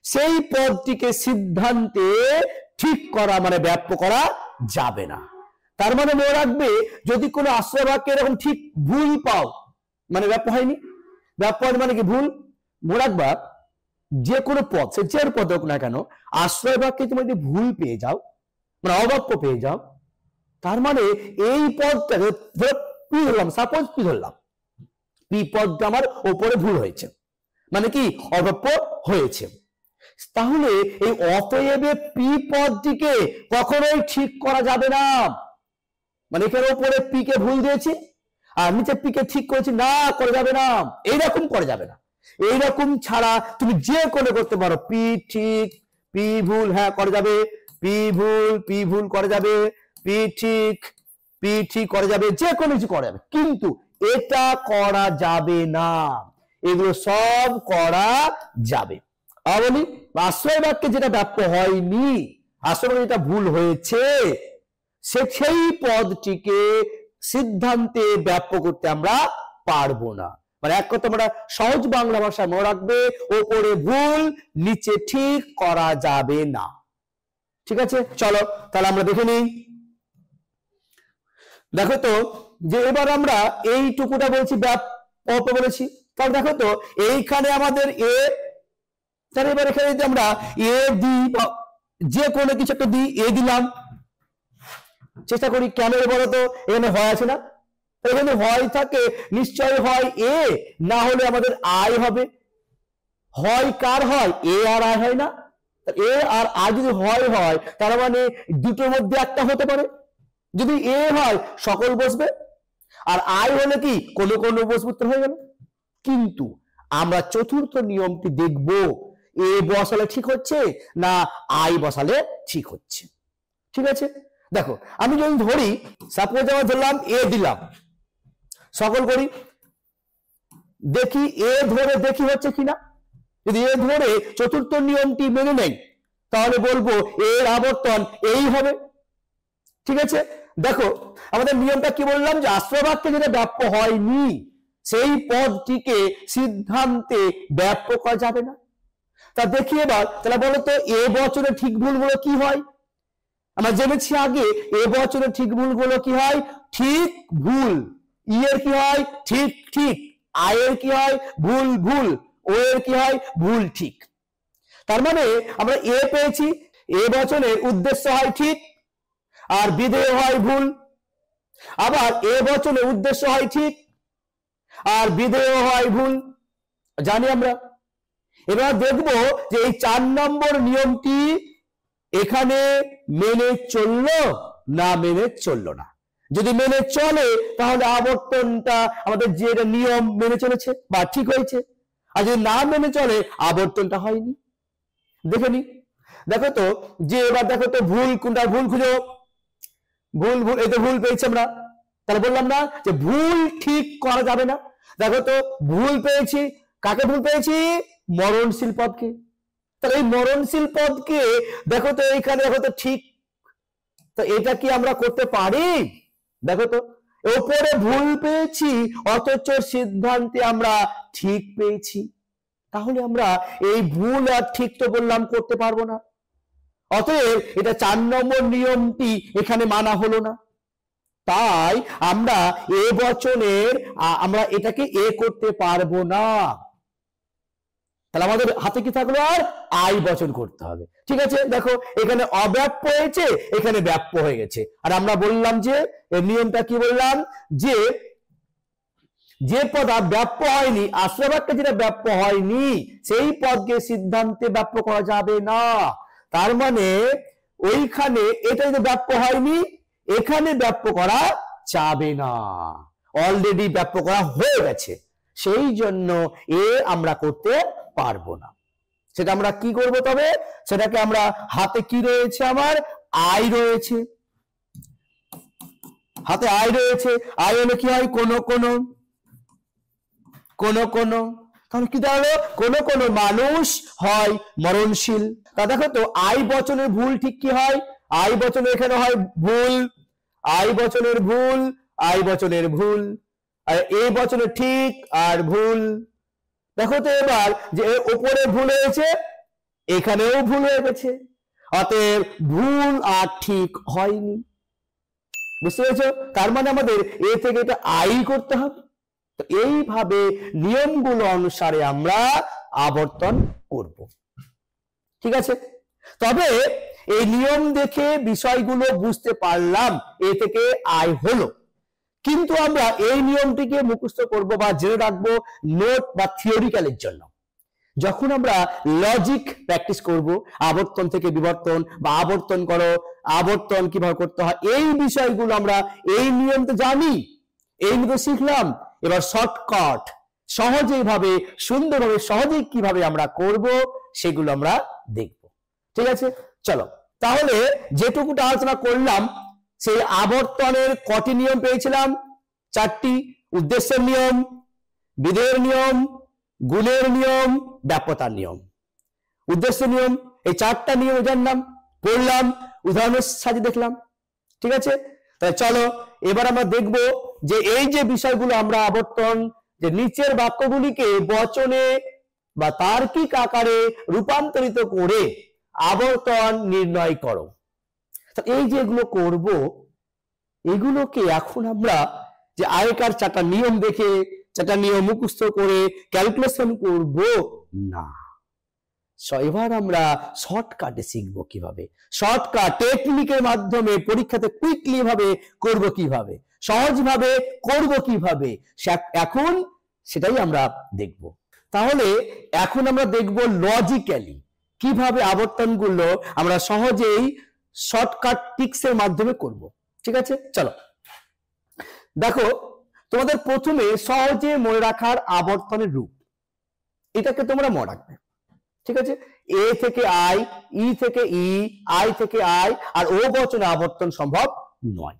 সেই পদটিকে সিদ্ধান্তে ঠিক করা মানে ব্যাপ্য করা যাবে না। তার মানে মনে রাখবে যদি কোনো আশ্রয় বাক্যে এরকম ঠিক ভুল পাও মানে ব্যাপ্য হয়নি। ব্যাপ্য হয়নি মানে কি? ভুল। মনে রাখবা যে কোনো পদ, সে যে পদ হোক না কেন, আশ্রয় বাক্যে তুমি যদি ভুল পেয়ে যাও মানে অবাক্য পেয়ে যাও, তার মানে এই পদটা পি ধরলাম, সাপোজ পি ধরলাম, পি পদটা আমার ওপরে ভুল হয়েছে, মানে কি অবাক্য হয়েছে। তাহলে এই অতএবে পি পদটিকে কখনোই ঠিক করা যাবে না। মানে এখানে উপরে পি কে ভুল দিয়েছি আর নিচে পি কে ঠিক করেছি, না করা যাবে না, এইরকম করা যাবে না। এইরকম ছাড়া তুমি যে কোনো করতে পারো, পি ঠিক পি ভুল, হ্যাঁ করা যাবে, পি ভুল করা যাবে, পি ঠিক করা যাবে, যে কোনো কিছু করা যাবে, কিন্তু এটা করা যাবে না। এগুলো সব করা যাবে। বলি আশ্রয় বাক্যে যেটা ব্যাপ্য হয়নি, আশ্রয় বাক্যে যেটা ভুল হয়েছে, সেই পদটিকে সিদ্ধান্তে ব্যাপ্য করতে আমরা পারবো না। মানে এক কথা আমরা সহজ বাংলা ভাষায় মনে রাখবে, ওপরে ভুল নিচে ঠিক করা যাবে না। ঠিক আছে, চলো তাহলে আমরা দেখে নিই। দেখো তো যে এবার আমরা এইটুকুটা বলছি ব্যাপ্য বলেছি, তাহলে দেখো তো এইখানে আমাদের এ, তাহলে এবার এখানে যদি আমরা এ দিই, যে কোনো কিছু একটা দিই, এ দিলাম, চেষ্টা করি কেন বলো তো, এখানে হয় আছে না, এখানে হয় থাকে নিশ্চয় হয় এ, না হলে আমাদের আই হবে। হয় কার হয়? এ আর আই হয় না? এ আর আই যদি হয় তার মানে দুটোর মধ্যে একটা হতে পারে। যদি এ হয় সকল বসবে, আর আই হলে কি কোনো কোনো বসবে, হয়ে গেল। কিন্তু আমরা চতুর্থ নিয়মটি দেখব, এ বসালে ঠিক হচ্ছে না আই বসালে ঠিক হচ্ছে। ঠিক আছে, দেখো আমি যদি ধরি, সাপোজ আমরা ধরলাম এ দিলাম, সকল করি, দেখি এ ধরে দেখি হচ্ছে কিনা। যদি এ ধরে চতুর্থ নিয়মটি মেনে নেই তাহলে বলবো এর আবর্তন এই হবে। ঠিক আছে, দেখো আমাদের নিয়মটা কি বললাম, যে আশ্রয়বাক্যে যেটা ব্যাপ্য হয়নি সেই পদটিকে সিদ্ধান্তে ব্যাপ্য করা যাবে না। তা দেখি এবার, তাহলে বলো তো এ বচনের ঠিক ভুলগুলো কি হয়? আমরা জেনেছি আগে এ বচনের ঠিক ভুলগুলো কি হয়? ঠিক ভুল। ই এর কি হয়? ঠিক ঠিক। আই এর কি হয়? ভুল ভুল। ও এর কি হয়? ভুল ঠিক। তার মানে আমরা এ পেয়েছি, এ বচনের উদ্দেশ্য হয় ঠিক আর বিধেয় হয় ভুল। আবার এ বচনের উদ্দেশ্য হয় ঠিক আর বিধেয় হয় ভুল, জানি আমরা। এবার দেখব যে এই 4 নম্বর নিয়মটি এখানে মেনে চললো না মেনে চললো না। যদি মেনে চলে তাহলে আবর্তনটা আমাদের যে নিয়ম মেনে চলেছে বা ঠিক হয়েছে, আর যদি না মেনে চলে আবর্তনটা হয়নি। দেখে নি, দেখো তো যে এবার দেখো তো ভুল কোনটা, ভুল খুঁজো। ভুল ভুল, এই তো ভুল পেয়েছি আমরা, তাহলে বললাম না যে ভুল ঠিক করা যাবে না। দেখো তো ভুল পেয়েছি, কাকে ভুল পেয়েছি? মরণশীল পদকে। তাহলে এই মরণশীল পদকে দেখো তো এইখানে দেখো তো ঠিক, তো এটা কি আমরা করতে পারি? দেখো তো ওপরে ভুল পেয়েছি অথচ সিদ্ধান্তে আমরা ঠিক পেয়েছি, তাহলে আমরা এই ভুল আর ঠিক তো বললাম করতে পারবো না। অতএব এটা 4 নম্বর নিয়মটি এখানে মানা হলো না। তাই আমরা এ বচনের আমরা এটাকে এ করতে পারবো না। তাহলে আমাদের হাতে কি থাকলো? আর আই বচন করতে হবে। ঠিক আছে, দেখো এখানে অব্যাপ্য হয়েছে, এখানে ব্যাপ্য হয়ে গেছে। আর আমরা বললাম যে এর নিয়মটা কি বললাম, যে যে পদ ব্যাপ্য হয়নি, আশ্রয়বাক্যে যেটা ব্যাপ্য হয়নি সেই পদকে সিদ্ধান্তে ব্যাপ্য করা যাবে না। তার মানে ওইখানে এটা যদি ব্যাপ্য হয়নি এখানে ব্যাপ্য করা যাবে না, অলরেডি ব্যাপ্য করা হয়ে গেছে, সেই জন্য এ আমরা করতে পারবো না। সেটা আমরা কি করব? তবে সেটাকে আমরা হাতে কি রয়েছে, আমার আই রয়েছে, হাতে আই রয়েছে। আই হলে কি হয়? কোন কোন কোন কোন, তাহলে কি দাঁড়ালো? কোন কোন মানুষ হয় মরণশীল। তা দেখো তো আই বচনের ভুল ঠিক কি হয়? আই বচনে এখানে হয় ভুল, আই বচনের ভুল, আই বচনের ভুল, আর এ বচনের ঠিক আর ভুল। দেখো তো এবার যে উপরে ভুল হয়েছে এখানেও ভুল হয়ে গেছে, অতএব ভুল আর ঠিক হয়নি। বুঝতে পেরেছো? তার মানে আমাদের এ থেকে এটা আই করতে হবে। তো এইভাবে নিয়মগুলো অনুসারে আমরা আবর্তন করব। ঠিক আছে, তবে এই নিয়ম দেখে বিষয়গুলো বুঝতে পারলাম, এ থেকে আই হলো। কিন্তু আমরা এই নিয়মটিকে মুখস্থ করব বা জেনে রাখবো নোট বা থিওরিক্যালের জন্য। যখন আমরা লজিক প্র্যাকটিস করব, আবর্তন থেকে বিবর্তন বা আবর্তন করো, আবর্তন কিভাবে করতে হয়, এই বিষয়গুলো আমরা এই নিয়ম তো জানি, এই নিয়ম শিখলাম। এবার শর্টকাট সহজেই ভাবে সুন্দরভাবে সহজেই কিভাবে আমরা করব সেগুলো আমরা দেখব। ঠিক আছে, চলো তাহলে যেটুকুটা আলোচনা করলাম, সেই আবর্তনের কটি নিয়ম পেয়েছিলাম? 4টি। উদ্দেশ্যের নিয়ম, বিধেয়ের নিয়ম, গুণের নিয়ম, ব্যাপ্যতার নিয়ম। উদ্দেশ্য নিয়ম, এই 4টা নিয়ম জানলাম, পড়লাম, উদাহরণের সাহায্যে দেখলাম। ঠিক আছে, তাহলে চলো এবার আমরা দেখব যে এই যে বিষয়গুলো আমরা আবর্তন, যে নিচের বাক্যগুলিকে বচনে বা তার্কিক আকারে রূপান্তরিত করে আবর্তন নির্ণয় করো। এই যে এগুলো করব, এগুলোকে এখন আমরা যে আগেকার 4টা নিয়ম দেখে 4টা নিয়ম মুখস্থ করে ক্যালকুলেশন করব না, এবার আমরা শর্টকাটে শিখব কিভাবে, শর্টকাট টেকনিকের মাধ্যমে পরীক্ষাতে কুইকলি ভাবে করব কিভাবে, সহজভাবে করব কিভাবে এখন সেটাই আমরা দেখব। তাহলে এখন আমরা দেখব লজিক্যালি কিভাবে আবর্তনগুলো আমরা সহজেই শর্টকাট ট্রিক্সের মাধ্যমে করব। ঠিক আছে, চলো দেখো, তোমাদের প্রথমে সহজে মনে রাখার আবর্তনের রূপ, এটাকে তোমরা মনে রাখবে। ঠিক আছে, এ থেকে আই, ই থেকে ই, আই থেকে আই, আর ও বচনে আবর্তন সম্ভব নয়,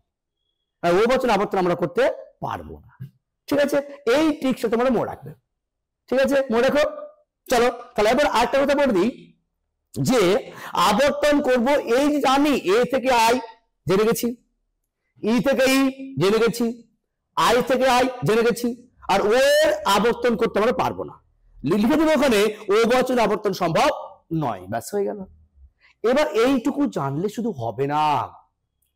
আর ও বচনে আবর্তন আমরা করতে পারবো না। ঠিক আছে, এই ট্রিক্সটা তোমরা মনে রাখবে। ঠিক আছে, মনে রাখো। চলো তাহলে এবার আরেকটা কথা বলে দিই যে আবর্তন করব, এই যে আমি এ থেকে আই জেনে গেছি, ই থেকে ই জেনে গেছি, আই থেকে আই জেনে গেছি, আর ও এর আবর্তন করতে আমরা পারবো না, লিখে দেবো ওখানে ও বচন আবর্তন সম্ভব নয়, ব্যাস হয়ে গেল। এবার এইটুকু জানলে শুধু হবে না,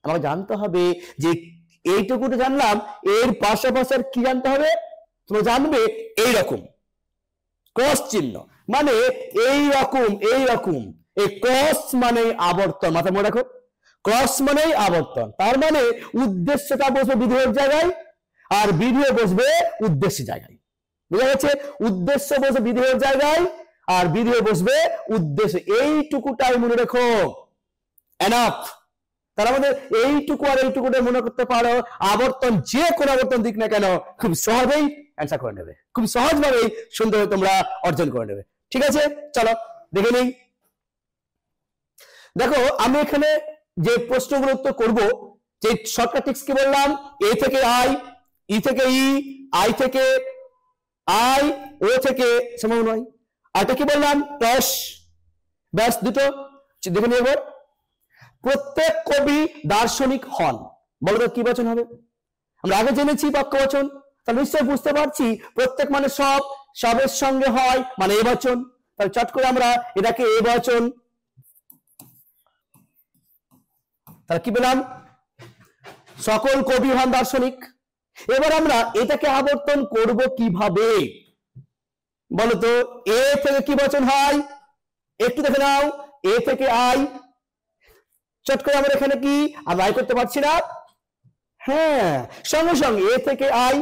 আমাকে জানতে হবে যে এইটুকুটা জানলাম, এর পাশাপাশি আর কি জানতে হবে, তোমরা জানবে এইরকম ক্রস চিহ্ন, মানে এইরকম এইরকম, এই ক্রস মানে আবর্তন, মাথা মনে রাখো, ক্রস মানে আবর্তন, তার মানে উদ্দেশ্যটা বসবে বিধেয়ের জায়গায় আর বিধেয় বসবে উদ্দেশ্যের জায়গায়। বুঝা গেছে, উদ্দেশ্য বসবে বিধেয়ের জায়গায় আর বিধেয় বসবে উদ্দেশ্য, এইটুকুটাই মনে রেখো, এনাফ। তার মধ্যে এইটুকু আর এইটুকুটা মনে করতে পারো, আবর্তন যে কোনো আবর্তন দিক না কেন খুব সহজেই অ্যান্সার করে নেবে, খুব সহজভাবেই সুন্দর তোমরা অর্জন করে নেবে। ঠিক আছে, চলো দেখে নেই। দেখো আমি এখানে যে প্রশ্নগুলো উত্তর করবো, যে শর্টকাট ট্রিক্স কি বললাম, এ থেকে আই, ই থেকে ই, আই থেকে আই, ও থেকে সম্ভব নয়, আরটা কি বললাম টস, ব্যাস দুটো দেখে নিয়ে। এবার প্রত্যেক কবি দার্শনিক হন, বলো তো কি বচন হবে? আমরা আগে জেনেছি বাক্য বচন, তাহলে নিশ্চয়ই বুঝতে পারছি প্রত্যেক মানে সব, সবের সঙ্গে হয় মানে এ বচন, তাহলে চট করে আমরা এটাকে এ বচন, তাহলে কি বললাম, সকল কবি হন দার্শনিক। এবার আমরা এটাকে আবর্তন করব কিভাবে বলতো, এ থেকে কি বচন হয় একটু দেখে নাও, এ থেকে আই, চট করে আমরা এখানে কি আমরা আই করতে পারছি না, হ্যাঁ সঙ্গে সঙ্গে এ থেকে আই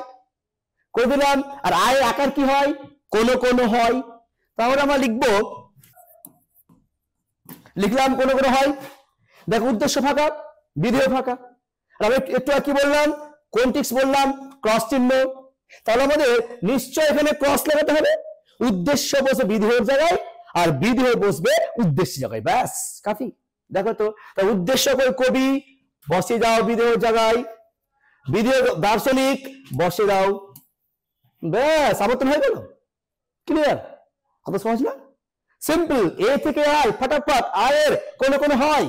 করে দিলাম, আর আই আকার কি হয়, কোন কোন হয়, তাহলে আমরা লিখলাম কোন কোন হয়। দেখো উদ্দেশ্য ফাঁকা, বিধেয় ফাঁকা, আর আমি একটু কি বললাম, কোন ট্রিক্স বললাম, ক্রস চিহ্ন, তাহলে আমাদের নিশ্চয় এখানে ক্রস লাগাতে হবে, উদ্দেশ্য বসে বিধেয়ের জায়গায় আর বিধেয় বসবে উদ্দেশ্য জায়গায়, ব্যাস কাফি। দেখো তো উদ্দেশ্য কবি বসে যাও বিধেয়ের জায়গায়, বিধেয় দার্শনিক বসে দাও, ব্যাস আবর্তন হয়ে গেল। ক্লিয়ার? কত সহজ না, সিম্পল। এ থেকে আই ফটাফট, আয়ের কোন কোন হয়,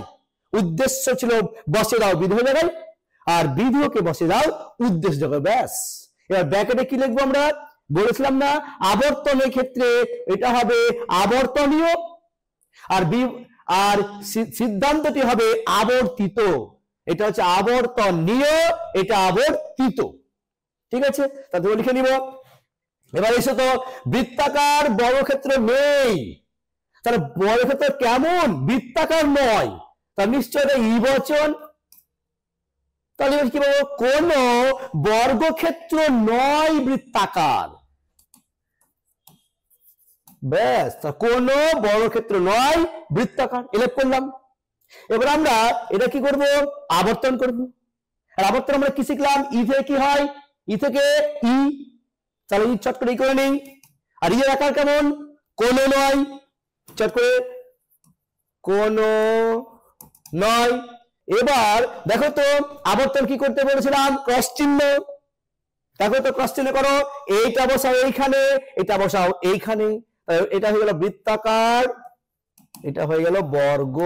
উদ্দেশ্য ছিল বসে দাও বিধেয় জায়গায় আর বিধেয়কে বসে দাও উদ্দেশ্য জায়গায়, ব্যাস। এবার ব্র্যাকেটে কি লিখবো আমরা, বলেছিলাম না আবর্তনের ক্ষেত্রে এটা হবে আবর্তনীয়, আর সিদ্ধান্তটি হবে আবর্তিত, এটা হচ্ছে আবর্তনীয়, এটা আবর্তিত। ঠিক আছে, তাহলে লিখে নিব। এবার এসে তো বৃত্তাকার বর্গক্ষেত্র নেই, তাহলে বর্গক্ষেত্র কেমন, বৃত্তাকার নয়, তার নিশ্চয় এটা ই বচন, তাহলে কি বলবো, কোন বর্গক্ষেত্র নয় বৃত্তাকার, ব্যাস কোন বর্গক্ষেত্র নয় বৃত্তাকার, এলেপ করলাম। এবার আমরা এটা কি করব, আবর্তন করব, আর আবর্তন আমরা কি শিখলাম, ই থেকে কি হয়, ই থেকে ই, তাহলে ই চট করে ই করে নেই, আর ই এর আকার কেমন, কোন নয়, চট করে কোন নয়। এবার দেখো তো আবর্তন কি করতে বলেছিলাম, ক্রস চিহ্ন, দেখো তো ক্রস চিহ্ন করো, এইটা বসাও এইখানে, এটা বসাও এইখানে, এটা হয়ে গেল বৃত্তাকার, এটা হয়ে গেল বর্গ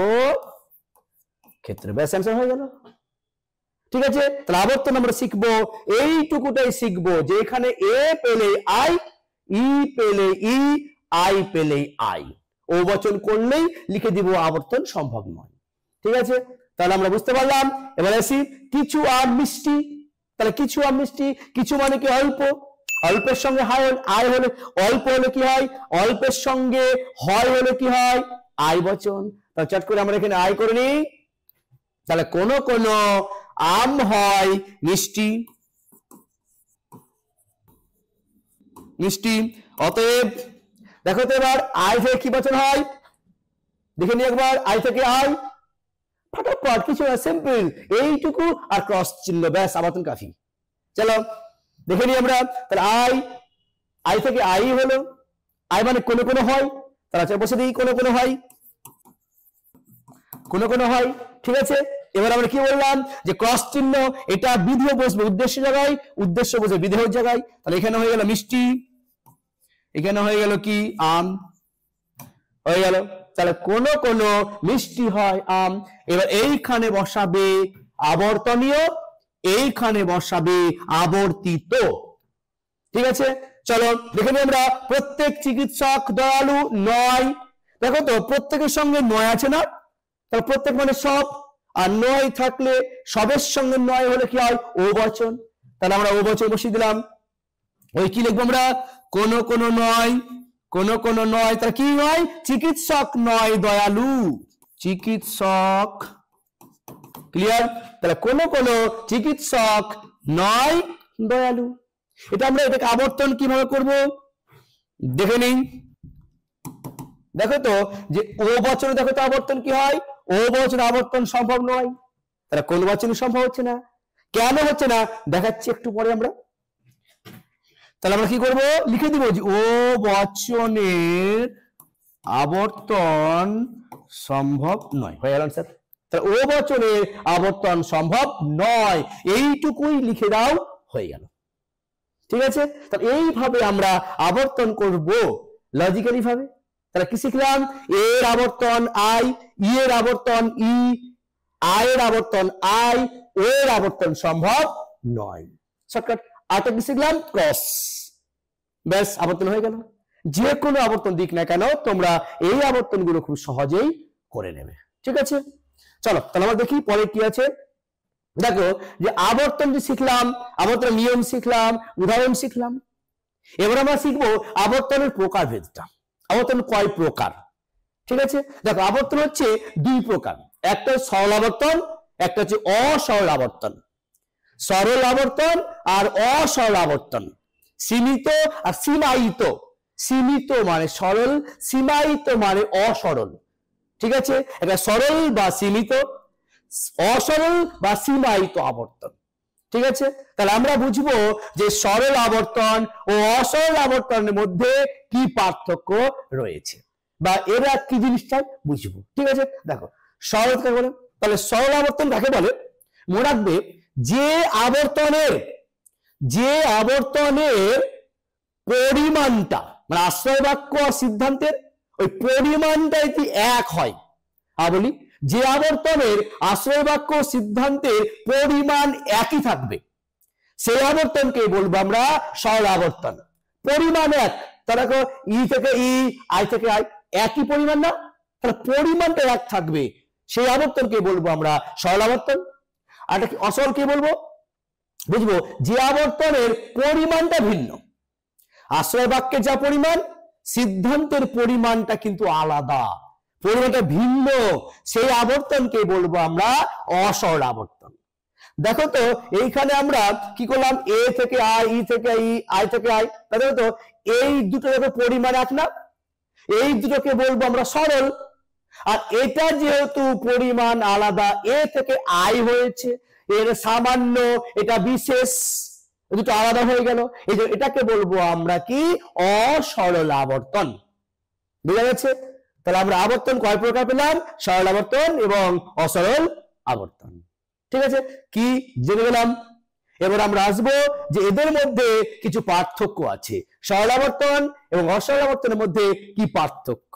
ক্ষেত্র, ব্যাস অ্যান্সার হয়ে গেল। ঠিক আছে, তাহলে আবর্তন আমরা শিখবো, এইটুকুটাই শিখবো যে এখানে এ পেলে আই, ই পেলে ই, আই পেলে আই, ও বচন করলেই লিখে দিব আবর্তন সম্ভব নয়। ঠিক আছে, তাহলে আমরা বুঝতে পারলাম। এবার আসি কিছু আর মিষ্টি, তাহলে কিছু আর মিষ্টি, কিছু মানে কি অল্প, অল্পের সঙ্গে আয় হলে, অল্প হলে কি হয়, অল্পের সঙ্গে হয় হলে কি হয়, আই বচন, তাহলে চট করে আমরা এখানে আই করে নিই, তাহলে কোন কোন আম হয় মিষ্টি, মিষ্টি। অতএব দেখো তো এবার আই থেকে কি বচন হয়, দেখে নি একবার, আই থেকে আই, ফটাফট, কিছু না, সিম্পল, এইটুকু আর ক্রস চিহ্ন, ব্যাস, আবর্তন কাফি। চলো দেখে নি আমরা, তাহলে আই থেকে আই হলো, আই মানে কোনো কোনো হয়, তাহলে বসে দিই কোনো কোনো হয়, কোনো কোনো হয়, ঠিক আছে। এবার আমরা কি বললাম যে ক্রস চিহ্ন এটা বিধেয় বসবে উদ্দেশ্য জায়গায়, উদ্দেশ্য বসে বিধেয় জায়গায়, তাহলে এখানে হয়ে গেল মিষ্টি, এখানে হয়ে গেল কি আম, হয়ে গেল। তাহলে কোন কোন মিষ্টি হয় আম। এবার এইখানে বসাবে আবর্তনীয়, এইখানে বসাবে আবর্তিত, ঠিক আছে। চলো দেখে নিই আমরা, প্রত্যেক চিকিৎসক দয়ালু নয়, দেখো তো প্রত্যেকের সঙ্গে নয় আছে না, তাহলে প্রত্যেক মানে সব, আর নয় থাকলে সবের সঙ্গে নয় হলে কি হয় ও বচন, তাহলে আমরা ও বচন বসিয়ে দিলাম। ওই কি লিখবো আমরা, কোন কোন নয়, কোন কোন নয়, তাহলে কি নয়, চিকিৎসক নয় দয়ালু, চিকিৎসক, ক্লিয়ার। তাহলে কোন কোন চিকিৎসক নয় দয়ালু। এটা আমরা এটাকে আবর্তন কিভাবে করব দেখে নিই। দেখো তো যে ও বচনে দেখো তো আবর্তন কি হয়, ও বচনে আবর্তন সম্ভব নয়, তাহলে কোন বচনে সম্ভব হচ্ছে না, কেন হচ্ছে না দেখাচ্ছি একটু পরে আমরা। তাহলে আমরা কি করব, লিখে দিব যে ও বচনের আবর্তন সম্ভব নয়, হয়ে গেল স্যার। তাহলে ও বচনের আবর্তন সম্ভব নয়, এইটুকুই লিখে দাও, হয়ে গেল, ঠিক আছে। তাহলে এইভাবে আমরা আবর্তন করব লজিক্যালি ভাবে। তাহলে কি শিখলাম, এর আবর্তন আই, ই এর আবর্তন ই, আই এর আবর্তন আই, ও এর আবর্তন সম্ভব নয়। শর্টকাট আটা কি শিখলাম, ক্রস, ব্যাস আবর্তন হয়ে গেল। যে কোনো আবর্তন দিক না কেন তোমরা এই আবর্তনগুলো খুব সহজেই করে নেবে, ঠিক আছে। চলো তাহলে আমরা দেখি পরে কি আছে। দেখো যে আবর্তন যে শিখলাম, আবর্তন নিয়ম শিখলাম, উদাহরণ শিখলাম, এবার আমরা শিখবো আবর্তনের প্রকারভেদটা, আবর্তন কয় প্রকার, ঠিক আছে। দেখো আবর্তন হচ্ছে দুই প্রকার, একটা সরল আবর্তন, একটা হচ্ছে অসরল আবর্তন। সরল আবর্তন আর অসরল আবর্তন, সীমিত আর সীমায়িত। সীমিত মানে সরল, সীমায়িত মানে অসরল, ঠিক আছে। এটা সরল বা সীমিত, অসরল বা সীমায়িত আবর্তন, ঠিক আছে। তাহলে আমরা বুঝবো যে সরল আবর্তন ও অসরল আবর্তনের মধ্যে কি পার্থক্য রয়েছে, বা এরা কি জিনিসটা বুঝবো, ঠিক আছে। দেখো সরল কাকে বলে, তাহলে সরল আবর্তন কাকে বলে, মনে রাখবে যে আবর্তনের পরিমাণটা মানে আশ্রয় বাক্য আর সিদ্ধান্তের ওই পরিমাণটা যদি এক হয়, বলি যে আবর্তনের আশ্রয় বাক্য সিদ্ধান্তের পরিমাণ একই থাকবে সেই আবর্তনকে বলবো আমরা সরল আবর্তন। পরিমাণ এক, তাহলে ই থেকে ই, আই থেকে আই, একই পরিমাণ না, তাহলে পরিমাণটা এক থাকবে, সেই আবর্তনকে বলবো আমরা সরল আবর্তন। আর অসরল কে বলবো, বুঝবো যে আবর্তনের পরিমাণটা ভিন্ন, আশ্রয় বাক্যের যা পরিমাণ সিদ্ধান্তের পরিমাণটা কিন্তু আলাদা, পরিমাণটা ভিন্ন, সেই আবর্তনকে বলবো আমরা অসরল আবর্তন। দেখো তো এইখানে আমরা কি করলাম, এ থেকে আই, ই থেকে ই, আই থেকে আই, দেখো তো এই দুটো দেখো পরিমাণ এক না, এই দুটোকে বলবো আমরা সরল। আর এটা যেহেতু পরিমাণ আলাদা, এ থেকে আই হয়েছে, এর সামান্য এটা বিশেষ, দুটো আলাদা হয়ে গেল, এই যে এটাকে বলবো আমরা কি অসরল আবর্তন, বুঝা গেছে। তাহলে আমরা আবর্তন কয় প্রকার পেলাম, সরল আবর্তন এবং অসরল আবর্তন, ঠিক আছে, কি জেনে গেলাম। এবার আমরা আসবো যে এদের মধ্যে কিছু পার্থক্য আছে, সরল আবর্তন এবং অসরল আবর্তনের মধ্যে কি পার্থক্য,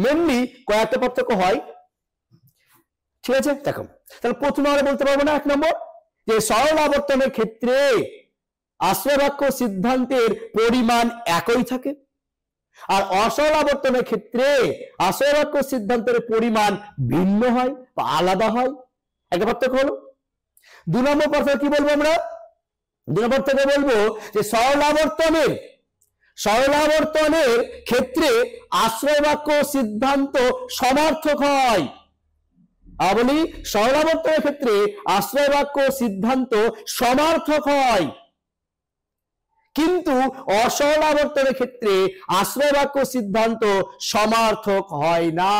মেনলি কয়েকটা পার্থক্য হয়, ঠিক আছে। দেখো তাহলে প্রথমে আমরা বলতে পারবো না, এক নম্বর যে সরল আবর্তনের ক্ষেত্রে আশ্রয় বাক্য সিদ্ধান্তের পরিমাণ একই থাকে, আর অসরল আবর্তনের ক্ষেত্রে আশ্রয় বাক্য সিদ্ধান্তের পরিমাণ ভিন্ন হয় বা আলাদা হয়, একটা পার্থক্য হলো। দুই নম্বর পার্থক্য কি বলবো আমরা, দুই নম্বর থেকে বলবো যে সরল আবর্তনের ক্ষেত্রে আশ্রয় বাক্য সিদ্ধান্ত সমার্থক হয়, বলি সরল আবর্তনের ক্ষেত্রে আশ্রয় বাক্য সিদ্ধান্ত সমার্থক হয়। কিন্তু অসরল আবর্তনের ক্ষেত্রে আশ্রয় বাক্য সিদ্ধান্ত সমার্থক হয় না।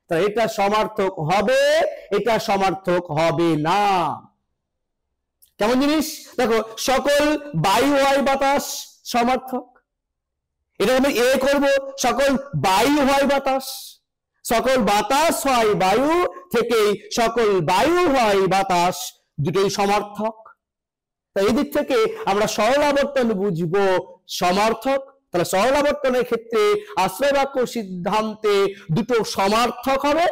তাহলে এটা সমার্থক হবে, এটা সমার্থক হবে না। কেমন জিনিস? দেখো, সকল বায়ু হয় বাতাস সমার্থক, এটা আমি এ করব, সকল বায়ু হয় বাতাস, সকল বাতাস হয় বায়ু থেকে সকল বায়ু হয় বাতাস, দুটোই সমার্থক। তাই এই দিক থেকে আমরা সরল আবর্তন বুঝবো সমার্থক। তাহলে সরল আবর্তনের ক্ষেত্রে আশ্রয় বাক্য সিদ্ধান্তে দুটো সমার্থক হবে,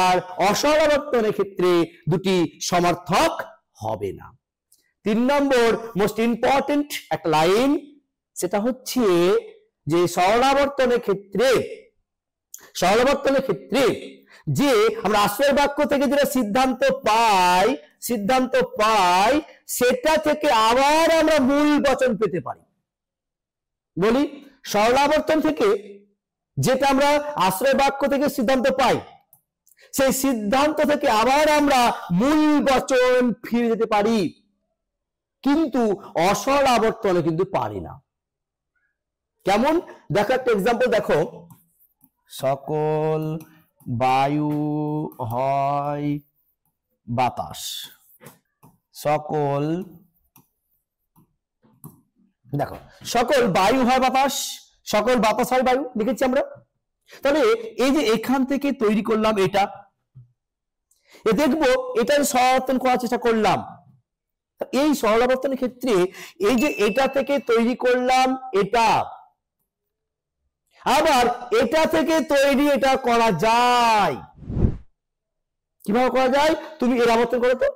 আর অসরল আবর্তনের ক্ষেত্রে দুটি সমার্থক হবে না। 3 নম্বর মোস্ট ইম্পর্টেন্ট একটা লাইন, সেটা হচ্ছে যে সরল আবর্তনের ক্ষেত্রে যে আমরা আশ্রয় বাক্য থেকে যেটা সিদ্ধান্ত পাই সেটা থেকে আবার আমরা মূল বচন পেতে পারি। বলি, সরল আবর্তন থেকে যেটা আমরা আশ্রয় বাক্য থেকে সিদ্ধান্ত পাই, সেই সিদ্ধান্ত থেকে আবার আমরা মূল বচন ফিরে যেতে পারি, কিন্তু অসরল আবর্তনে কিন্তু পারি না। কেমন? দেখো একটা এক্সাম্পল দেখো, সকল বায়ু হয় বাতাস, সকল দেখো সকল বায়ু হয় বাতাস, সকল বাতাস হয় বায়ু লিখেছি আমরা। তাহলে এই যে এখান থেকে তৈরি করলাম এটা, এ দেখবো এটা সরাবর্তন করার চেষ্টা করলাম। এই সরলাবর্তনের ক্ষেত্রে এই যে এটা থেকে তৈরি করলাম এটা, আবার এটা থেকে তৈরি এটা করা যায়। কিভাবে করা যায়? তুমি এর আবর্তন করো তো,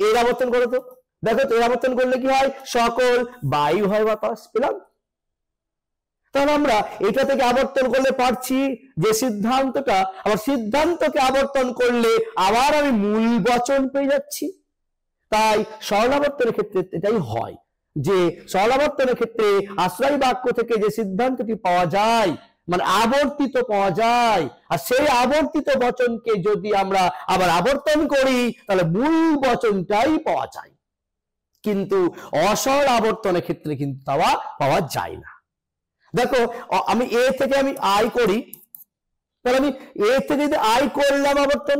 এর আবর্তন করো তো, দেখো তো এর আবর্তন করলে কি হয়? সকল বায়ু হয় বাতাস পেলাম। তাহলে আমরা এটা থেকে আবর্তন করলে পারছি যে সিদ্ধান্তটা, আবার সিদ্ধান্তকে আবর্তন করলে আবার আমি মূল বচন পেয়ে যাচ্ছি। তাই সরলাবর্তনের ক্ষেত্রে এটাই হয় যে সরলাবর্তনের ক্ষেত্রে আশ্রয় বাক্য থেকে যে সিদ্ধান্তটি পাওয়া যায়, মানে আবর্তিত পাওয়া যায়, আর সেই আবর্তিত বচনকে যদি আমরা আবার আবর্তন করি তাহলে মূল বচনটাই পাওয়া যায়। কিন্তু অসরল আবর্তনের ক্ষেত্রে কিন্তু তা পাওয়া যায় না। দেখো, আমি এ থেকে আমি আই করি, তাহলে আমি এ থেকে যদি আই করলাম আবর্তন,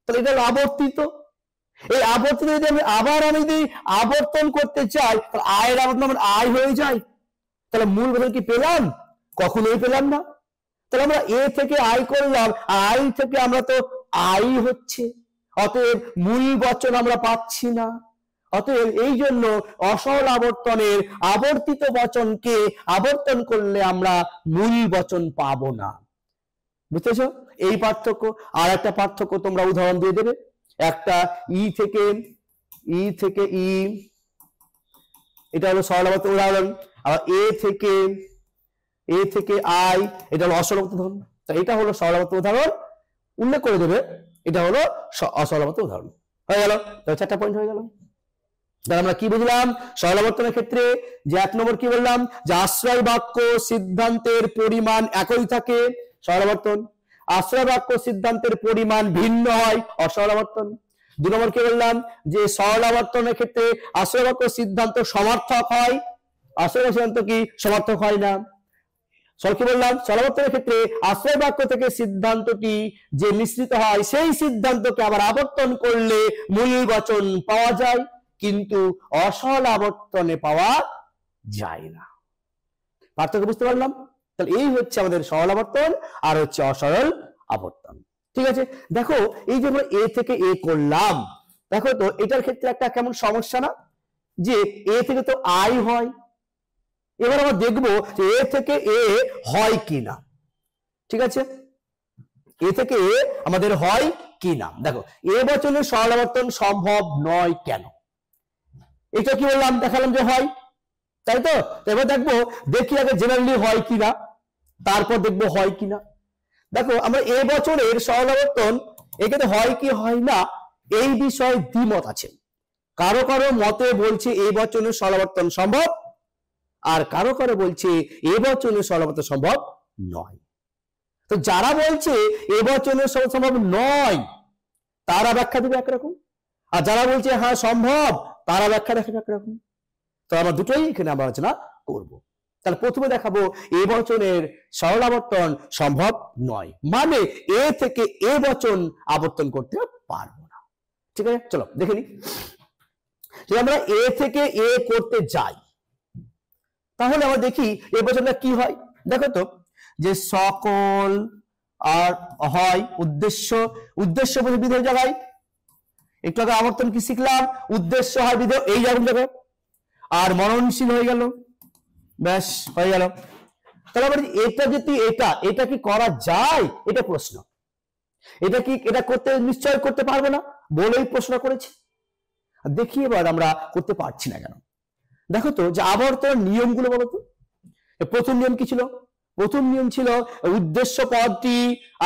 তাহলে এটা আবর্তিত। এই আবর্তিত যদি আমি যদি আবর্তন করতে চাই, তাহলে আয়ের আবর্তন আমার আয় হয়ে যায়। তাহলে মূল বচন কি পেলাম? কখনোই পেলাম না। তাহলে আমরা এ থেকে আই করলাম, আই থেকে আমরা তো আই হচ্ছে, অতএব মূল বচন আমরা পাচ্ছি না। অতএব এই জন্য অসরল আবর্তনের আবর্তিত বচনকে আবর্তন করলে আমরা মূল বচন পাবো না। বুঝতেছো এই পার্থক্য? আর একটা পার্থক্য তোমরা উদাহরণ দিয়ে দেবে। একটা ই থেকে ই, এটা হলো সরল আবর্তন উদাহরণ। আবার এ থেকে আই, এটা হলো অসরল আবর্তন উদাহরণ। তো এটা হলো সরল আবর্তন উদাহরণ, উল্লেখ করে দেবে। এটা হলো অসরল আবর্তন উদাহরণ। হয়ে গেল, 4টা পয়েন্ট হয়ে গেল। তাহলে আমরা কি বুঝলাম? সরল আবর্তনের ক্ষেত্রে যে 1 নম্বর কি বললাম, যে আশ্রয় বাক্য সিদ্ধান্তের পরিমাণ একই থাকে, সরল আবর্তন। আশ্রয় বাক্য সিদ্ধান্তের পরিমাণ ভিন্ন হয়, অসরল আবর্তন। 2 নম্বর কি বললাম, যে সরল আবর্তনের ক্ষেত্রে আশ্রয় বাক্য সিদ্ধান্ত সমার্থক হয়, আশ্রয় বাক্য সিদ্ধান্ত কি সমার্থক হয় না। কি বললাম? সরল আবর্তনের ক্ষেত্রে আশ্রয় বাক্য থেকে সিদ্ধান্তটি যে মিশ্রিত হয়, সেই সিদ্ধান্তকে আবার আবর্তন করলে মূল বচন পাওয়া যায়, কিন্তু অসরল আবর্তনে পাওয়া যায় না। পার্থক্য বুঝতে পারলাম? তাহলে এই হচ্ছে আমাদের সরল আবর্তন আর হচ্ছে অসরল আবর্তন। ঠিক আছে, দেখো এই যে আমরা এ থেকে এ করলাম, দেখো তো এটার ক্ষেত্রে একটা কেমন সমস্যা না, যে এ থেকে তো আই হয়। এবার আমরা দেখবো যে এ থেকে এ হয় কিনা। ঠিক আছে, এ থেকে এ আমাদের হয় কিনা। দেখো, এ বচনের সরল আবর্তন সম্ভব নয় কেন? এটা কি বললাম, দেখালাম যে হয়, তাই তো। এবার দেখবো, দেখি আগে জেনারেলি হয় কিনা, তারপর দেখবো হয় কিনা। দেখো, আমরা এ বছরের সরল আবর্তন এক্ষেত্রে হয় কি হয় না এই বিষয়ে দ্বিমত আছে। কারো কারো মতে বলছে এ বচনের সরল আবর্তন সম্ভব, আর কারো কারো বলছে এ বচনের সরল আবর্তন সম্ভব নয়। তো যারা বলছে এ বচনের সম্ভব নয় তারা ব্যাখ্যা দেবে একরকম, আর যারা বলছে হ্যাঁ সম্ভব তারা ব্যাখ্যা দেখাবে একরকম। তো আমরা দুটোই এখানে আমরা আলোচনা করব। তাহলে প্রথমে দেখাবো এ বচনের সরল আবর্তন সম্ভব নয়, মানে এ থেকে এ বচন আবর্তন করতে পারবো না। ঠিক আছে, চলো দেখে নি। যদি আমরা এ থেকে এ করতে যাই তাহলে আমরা দেখি এ বচনটা কি হয়। দেখো তো, যে সকল আর হয় উদ্দেশ্য, উদ্দেশ্য বলে বিধেয় জায়গায় একটু আগে আবর্তন কি শিখলাম, উদ্দেশ্য হয় বিধেয় এই যেমন জায়গায়, আর মননশীল হয়ে গেল, ব্যাস হয়ে গেল। তাহলে আবার এটা যদি এটা কি করা যায়, এটা প্রশ্ন। এটা কি এটা করতে নিশ্চয় করতে পারবো না বলেই প্রশ্ন করেছি। দেখি এবার আমরা করতে পারছি না কেন। দেখো তো, যে আবর্তন নিয়মগুলো বলো তো। প্রথম নিয়ম কি ছিল? প্রথম নিয়ম ছিল উদ্দেশ্য পদটি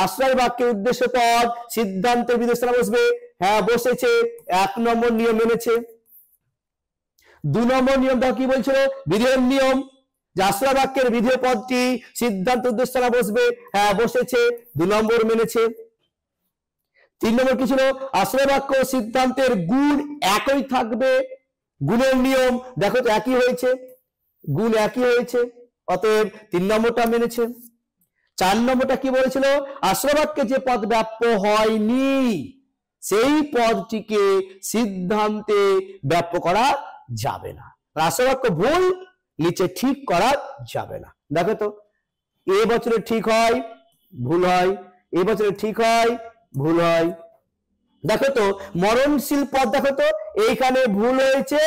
আশ্রয় বাক্যে উদ্দেশ্য পদ সিদ্ধান্তের বিদেশনা বসবে। হ্যাঁ বসেছে, 1 নম্বর নিয়ম মেনেছে। 2 নম্বর নিয়মটা কি বলছিল? বিধেয় নিয়ম, যে আশ্রয় বাক্যের বিধেয় পদটি সিদ্ধান্ত উদ্দেশ্যনা বসবে। হ্যাঁ বসেছে, 2 নম্বর মেনেছে। 3 নম্বর কি ছিল? আশ্রয় বাক্য সিদ্ধান্তের গুণ একই থাকবে, গুণের নিয়ম দেখো তো একই হয়েছে, গুণ একই হয়েছে, অতএব 3 নম্বরটা মেনেছে। 4 নম্বরটা কি বলেছিল? আশ্রয় বাক্যে যে পদ ব্যাপ্য হয়নি সেই পদটিকে সিদ্ধান্তে ব্যাপ্য করা যাবে না। আশ্রয় বাক্য ভুল, নিচে ঠিক করা যাবে না। দেখো তো, এ বছরে ঠিক হয় ভুল হয়, এ বছরে ঠিক হয় ভুল হয়। দেখো তো মরণশীল পদ, দেখো তো এইখানে ভুল হয়েছে,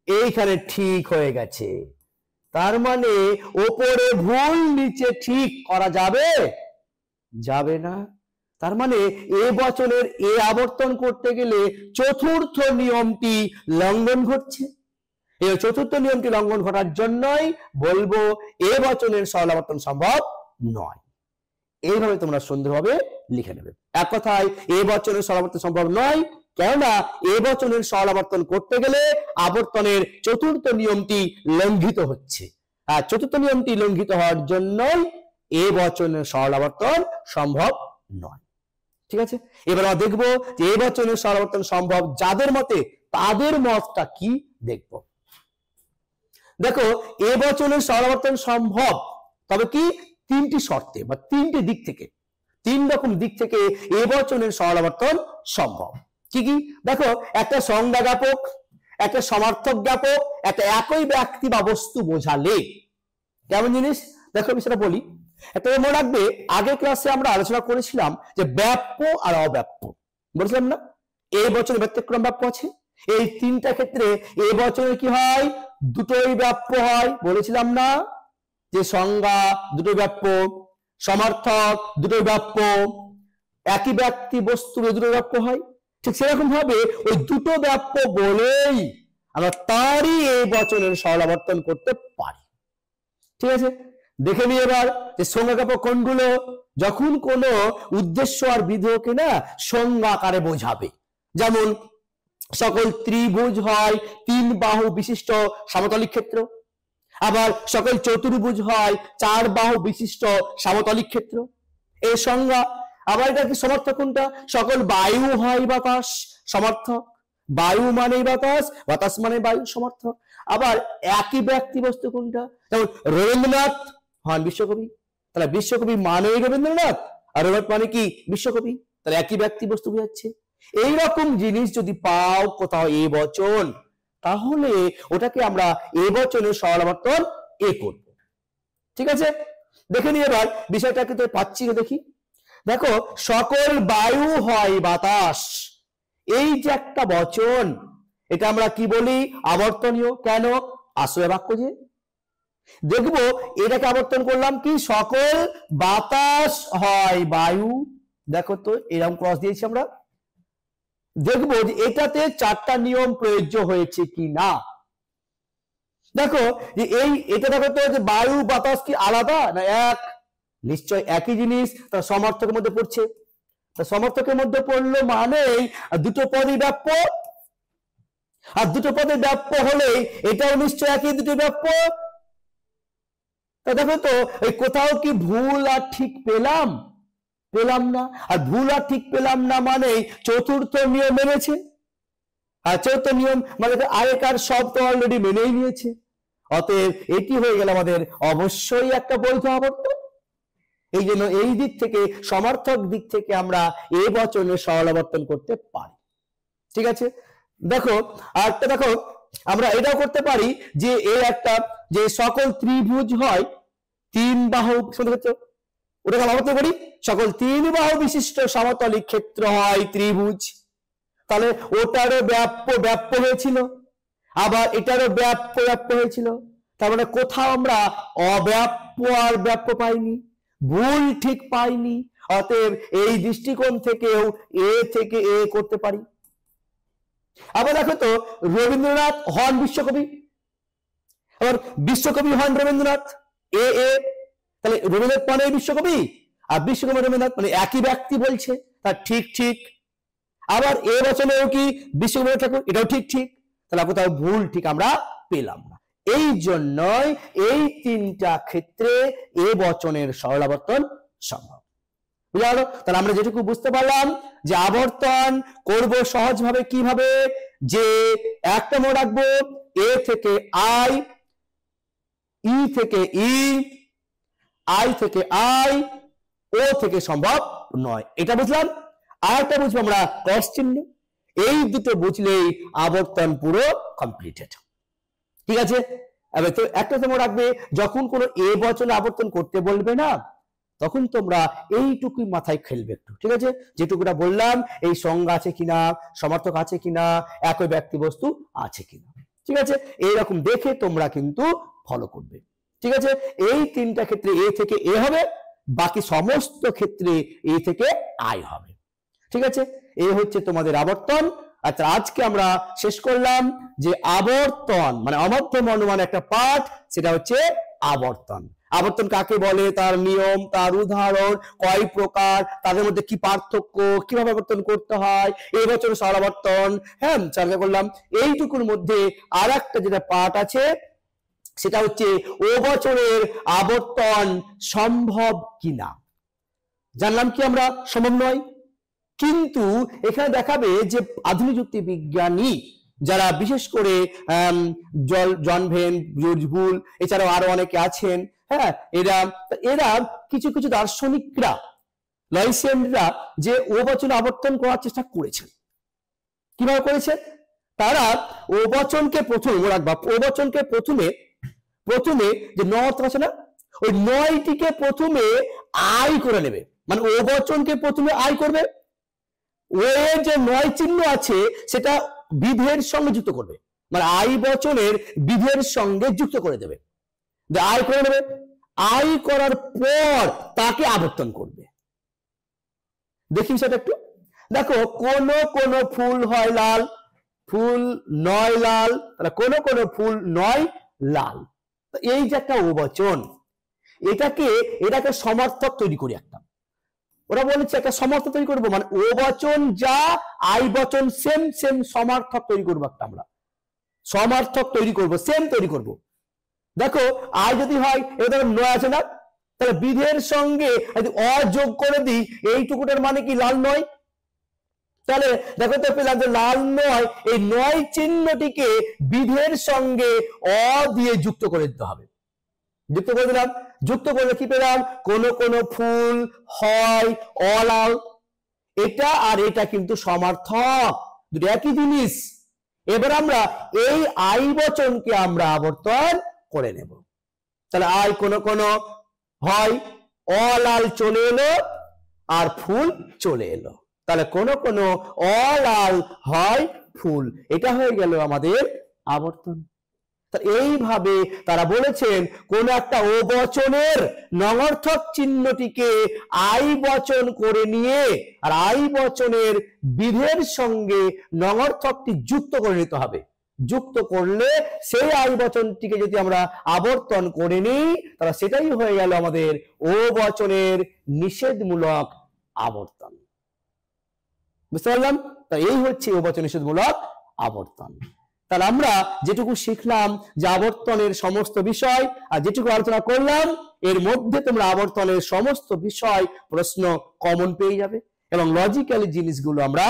এইখানে ঠিক হয়ে গেছে। তার মানে ওপরে ভুল নিচে ঠিক করা যাবে যাবে না। তার মানে এ বচনের এ আবর্তন করতে গেলে চতুর্থ নিয়মটি লঙ্ঘন ঘটছে। এই চতুর্থ নিয়মটি লঙ্ঘন ঘটার জন্যই বলবো এ বচনের সরল আবর্তন সম্ভব নয়। এইভাবে তোমরা সুন্দরভাবে লিখে নেবে। এক কথায় এ বচনের সরল আবর্তন সম্ভব নয়, কেননা এ বচনের সরল আবর্তন করতে গেলে আবর্তনের চতুর্থ নিয়মটি লঙ্ঘিত হচ্ছে। আর চতুর্থ নিয়মটি লঙ্ঘিত হওয়ার জন্যই এ বচনের সরল আবর্তন সম্ভব নয়। ঠিক আছে, এবার আমরা দেখবো যে এ বচনের সরল আবর্তন সম্ভব যাদের মতে, তাদের মতটা কি দেখব। দেখো, এ বচনের সরল আবর্তন সম্ভব, তবে কি 3টি শর্তে বা 3টি দিক থেকে, 3 রকম দিক থেকে এ বচনের সরল আবর্তন সম্ভব। কি কি? দেখো, একটা সংজ্ঞা জ্ঞাপক, একটা সমার্থক জ্ঞাপক, একটা একই ব্যক্তি বা বস্তু বোঝালে। কেমন জিনিস দেখো, আমি সেটা বলি। একটা মনে রাখবে, আগের ক্লাসে আমরা আলোচনা করেছিলাম যে ব্যাপ্য আর অব্যাপ্য, বলেছিলাম না? এ বচনের ব্যতিক্রম ব্যাপ্য আছে। এই 3টা ক্ষেত্রে এ বচনের কি হয়? দুটোই ব্যাপ্য হয়, বলেছিলাম না? যে সংজ্ঞা দুটোই ব্যাপ্য, সমার্থক দুটোই ব্যাপ্য, একই ব্যক্তি বস্তু দুটোই ব্যাপ্য হয়। ঠিক সেরকম ভাবে ওই দুটো ব্যাপ্য বলেই আমরা তারই এই বচনের সরল আবর্তন করতে পারি। ঠিক আছে, দেখে নিই এবার যে সংজ্ঞা জ্ঞাপক কোনগুলো। যখন কোনো উদ্দেশ্য আর বিধেয়কে না সংজ্ঞা আকারে বোঝাবে, যেমন সকল ত্রিভুজ হয় 3 বাহু বিশিষ্ট সমতলিক ক্ষেত্র, আবার সকল চতুর্ভুজ হয় 4 বাহু বিশিষ্ট সমতলিক ক্ষেত্র, এই সংজ্ঞা। আবার এটা কি সমর্থক কোনটা? সকল বায়ু হয় বাতাস সমর্থক, বায়ু মানে বাতাস, বাতাস মানে বায়ু সমর্থক। আবার একই ব্যক্তি বস্তু কোনটা? যেমন রবীন্দ্রনাথ হন বিশ্বকবি, তাহলে বিশ্বকবি মানে রবীন্দ্রনাথ, আর রবীন্দ্রনাথ মানে কি বিশ্বকবি, তাহলে একই ব্যক্তি বস্তু বোঝাচ্ছে। এইরকম জিনিস যদি পাও কোথাও এ বচন, তাহলে ওটাকে আমরা এ বচনের সরল আবর্তন এ করব। ঠিক আছে, দেখে নিই এবার বিষয়টাকে তো পাচ্ছি না, দেখি। দেখো, সকল বায়ু হয় বাতাস, এই যে একটা বচন, এটা আমরা কি বলি? আবর্তনীয়। কেন? আশ্রয় বাক্য যে। দেখবো এটাকে আবর্তন করলাম কি? সকল বাতাস হয় বায়ু। দেখো তো এরকম ক্রস দিয়েছি আমরা। দেখবো যে এটাতে 4টা নিয়ম প্রযোজ্য হয়েছে কি না। দেখো যে এটা দেখো তো, যে বায়ু বাতাস কি আলাদা না এক? নিশ্চয় একই জিনিস। তার সমর্থকের মধ্যে পড়ছে, সমর্থকের মধ্যে পড়লো মানেই দুটো পদই ব্যাপ্য, আর দুটো পদে ব্যাপ্য হলে এটাও নিশ্চয় একই দুটো ব্যাপ্য। তা দেখো তো এই কোথাও কি ভুল আর ঠিক পেলাম না। আর ভুল আর ঠিক পেলাম না মানে চতুর্থ নিয়ম মেনেছে। আর চতুর্থ নিয়ম মানে আগেকার সব তো অলরেডি মেনেই নিয়েছে, অতএব এটি হয়ে গেল আমাদের অবশ্যই একটা বৈধ আবর্তন। এই জন্য এই দিক থেকে সমার্থক দিক থেকে আমরা এ বচনে সরল আবর্তন করতে পারি। ঠিক আছে, দেখো আরেকটা, দেখো আমরা এটাও করতে পারি যে এর একটা যে সকল ত্রিভুজ হয় তিন বাহু, ওটাকে আমরা আবর্তন করি, সকল তিন বাহু বিশিষ্ট সমতলিক ক্ষেত্র হয় ত্রিভুজ, তাহলে ওটারও ব্যাপ্য হয়েছিল, আবার এটারও ব্যাপ্য হয়েছিল, তার মানে কোথাও আমরা অব্যাপ্য আর ব্যাপ্য পাইনি, ভুল ঠিক পাইনি। অতএব এই দৃষ্টিকোণ থেকেও এ থেকে এ করতে পারি। আবার দেখো তো রবীন্দ্রনাথ হন বিশ্বকবি, আবার বিশ্বকবি হন রবীন্দ্রনাথ, এ এ, তাহলে রবীন্দ্রনাথ মানে বিশ্বকবি আর বিশ্বকবি রবীন্দ্রনাথ মানে একই ব্যক্তি বলছে, তার ঠিক ঠিক। আবার এ বচনেও কি বিশ্বকবি ঠাকুর, এটাও ঠিক ঠিক, তাহলে কোথাও ভুল ঠিক আমরা পেলাম না। এই জন্যই এই তিনটা ক্ষেত্রে এ বচনের সরল আবর্তন সম্ভব। বুঝা গেল? তাহলে আমরা যেটুকু বুঝতে পারলাম যে আবর্তন করব সহজভাবে কিভাবে, যে একটা মনে রাখবো এ থেকে আই, ই থেকে ই, আই থেকে আই, ও থেকে সম্ভব নয়, এটা বুঝলাম। আর একটা বুঝবো আমরা ক্রস চিহ্ন, এই দুটো বুঝলেই আবর্তন পুরো কমপ্লিটেড। ঠিক আছে, এবার তো একটা তোমরা রাখবে, যখন কোনো এ বচনে আবর্তন করতে বলবে না তখন তোমরা এইটুকুই মাথায় খেলবে একটু। ঠিক আছে, যেটুকুটা বললাম, এই সংজ্ঞা আছে কিনা, সমার্থক আছে কিনা, একই ব্যক্তি বস্তু আছে কিনা। ঠিক আছে, এইরকম দেখে তোমরা কিন্তু ফলো করবে। ঠিক আছে, এই তিনটা ক্ষেত্রে এ থেকে এ হবে, বাকি সমস্ত ক্ষেত্রে এ থেকে আই হবে। ঠিক আছে, এই হচ্ছে তোমাদের আবর্তন। আচ্ছা, আজকে আমরা শেষ করলাম যে আবর্তন মানে অমধ্যম অনুমান একটা পাঠ, সেটা হচ্ছে আবর্তন। আবর্তন কাকে বলে, তার নিয়ম, তার উদাহরণ, কয় প্রকার, তাদের মধ্যে কি পার্থক্য, কিভাবে আবর্তন করতে হয়, এই বছর সরল আবর্তন, হ্যাঁ চর্চা করলাম। এইটুকুর মধ্যে আর একটা যেটা পাঠ আছে সেটা হচ্ছে ও বছরের আবর্তন সম্ভব কিনা। জানলাম কি আমরা সম্ভব নয়, কিন্তু এখানে দেখাবে যে আধুনিক যুক্তি বিজ্ঞানী যারা, বিশেষ করে জন ভেন, জর্জ বুল, এছাড়াও আরো অনেকে আছেন, হ্যাঁ এরা কিছু কিছু দার্শনিকরা, লয়েসিয়ানরা যে ও বচন আবর্তন করার চেষ্টা করেছেন। কিভাবে করেছেন? তারা ও বচনকে প্রথমে রাখবা, ও বচনকে প্রথমে যে নয় আছে না, ওই নয়টিকে প্রথমে আই করে নেবে, মানে ও বচনকে প্রথমে আই করবে, ও যে নয় চিহ্ন আছে সেটা বিধের সঙ্গে যুক্ত করবে, মানে আই বচনের বিধের সঙ্গে যুক্ত করে দেবে, আই করে নেবে। আই করার পর তাকে আবর্তন করবে। দেখি সেটা একটু দেখো, কোন কোন ফুল হয় লাল, ফুল নয় লাল, তাহলে কোন কোন ফুল নয় লাল। এই যে একটা ও বচন, এটাকে সমার্থক তৈরি করি একটা, ওরা বলেছে একটা সমার্থক তৈরি করবো, মানে ও বচন যা আই বচন সেম সেম সমার্থক তৈরি করবো একটা, আমরা সমার্থক তৈরি করবো, সেম তৈরি করবো। দেখো আই যদি হয়, এবার নয় আছে না, তাহলে বিধের সঙ্গে যদি অযোগ করে দিই, এইটুকুটার মানে কি লাল নয়, তাহলে দেখো তো পেলাম যে লাল নয়, এই নয় চিহ্নটিকে বিধের সঙ্গে অ দিয়ে যুক্ত করে দিতে হবে। যুক্ত করে দিলাম, যুক্ত করলে কি পেলাম, কোন কোন ফুল হয় অলাল। এটা আর এটা কিন্তু সমার্থক, দুটো একই জিনিস। এবার আমরা এই আই বচনকে আমরা আবর্তন করে নেব। তাহলে আই কোন কোন হয় অলাল চলে এলো আর ফুল চলে এলো, তাহলে কোন কোন অলাল হয় ফুল, এটা হয়ে গেল আমাদের আবর্তন। এইভাবে তারা বলেছেন কোন একটা ও বচনের নঙর্থক চিহ্নটিকে আই বচন করে নিয়ে আর আই বচনের বিধের সঙ্গে নঙর্থকটি যুক্ত করে নিতে হবে। যুক্ত করলে সেই আই বচনটিকে যদি আমরা আবর্তন করে নিই, তাহলে সেটাই হয়ে গেল আমাদের ও বচনের নিষেধমূলক আবর্তন। বুঝতে পারলাম? তা এই হচ্ছে ও বচন নিষেধমূলক আবর্তন। তাহলে আমরা যেটুকু শিখলাম যে আবর্তনের সমস্ত বিষয়, আর যেটুকু আলোচনা করলাম এর মধ্যে তোমরা আবর্তনের সমস্ত বিষয় প্রশ্ন কমন পেয়ে যাবে এবং লজিক্যালি জিনিসগুলো আমরা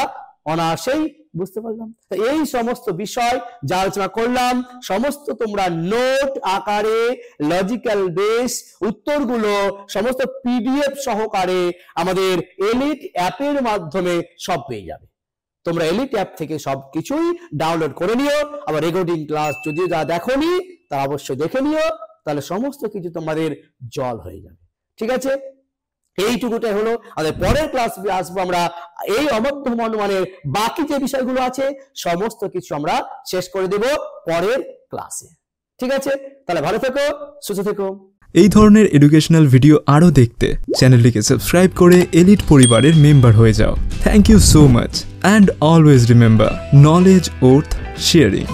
অনায়াসেই বুঝতে পারলাম? এই সমস্ত বিষয় যা আলোচনা করলাম সমস্ত তোমরা নোট আকারে লজিক্যাল বেস উত্তরগুলো সমস্ত পিডিএফ সহকারে আমাদের এলিট অ্যাপের মাধ্যমে সব পেয়ে যাবে। তোমরা এলিট অ্যাপ থেকে সবকিছুই ডাউনলোড করে নিও। আবার রেকর্ডিং ক্লাস যদিও যা দেখোনি তা অবশ্যই দেখে নিও, তাহলে সমস্ত কিছু তোমাদের জল হয়ে যাবে। ঠিক আছে, এইটুকুটাই হলো। আমাদের পরের ক্লাস আসবো আমরা এই অমধ্যম অনুমানের বাকি যে বিষয়গুলো আছে সমস্ত কিছু আমরা শেষ করে দেব পরের ক্লাসে। ঠিক আছে, তাহলে ভালো থেকো, সুস্থ থেকো। এই ধরনের এডুকেশনাল ভিডিও আরও দেখতে চ্যানেলটিকে সাবস্ক্রাইব করে এলিট পরিবারের মেম্বার হয়ে যাও। Thank you so much and always remember, knowledge worth sharing.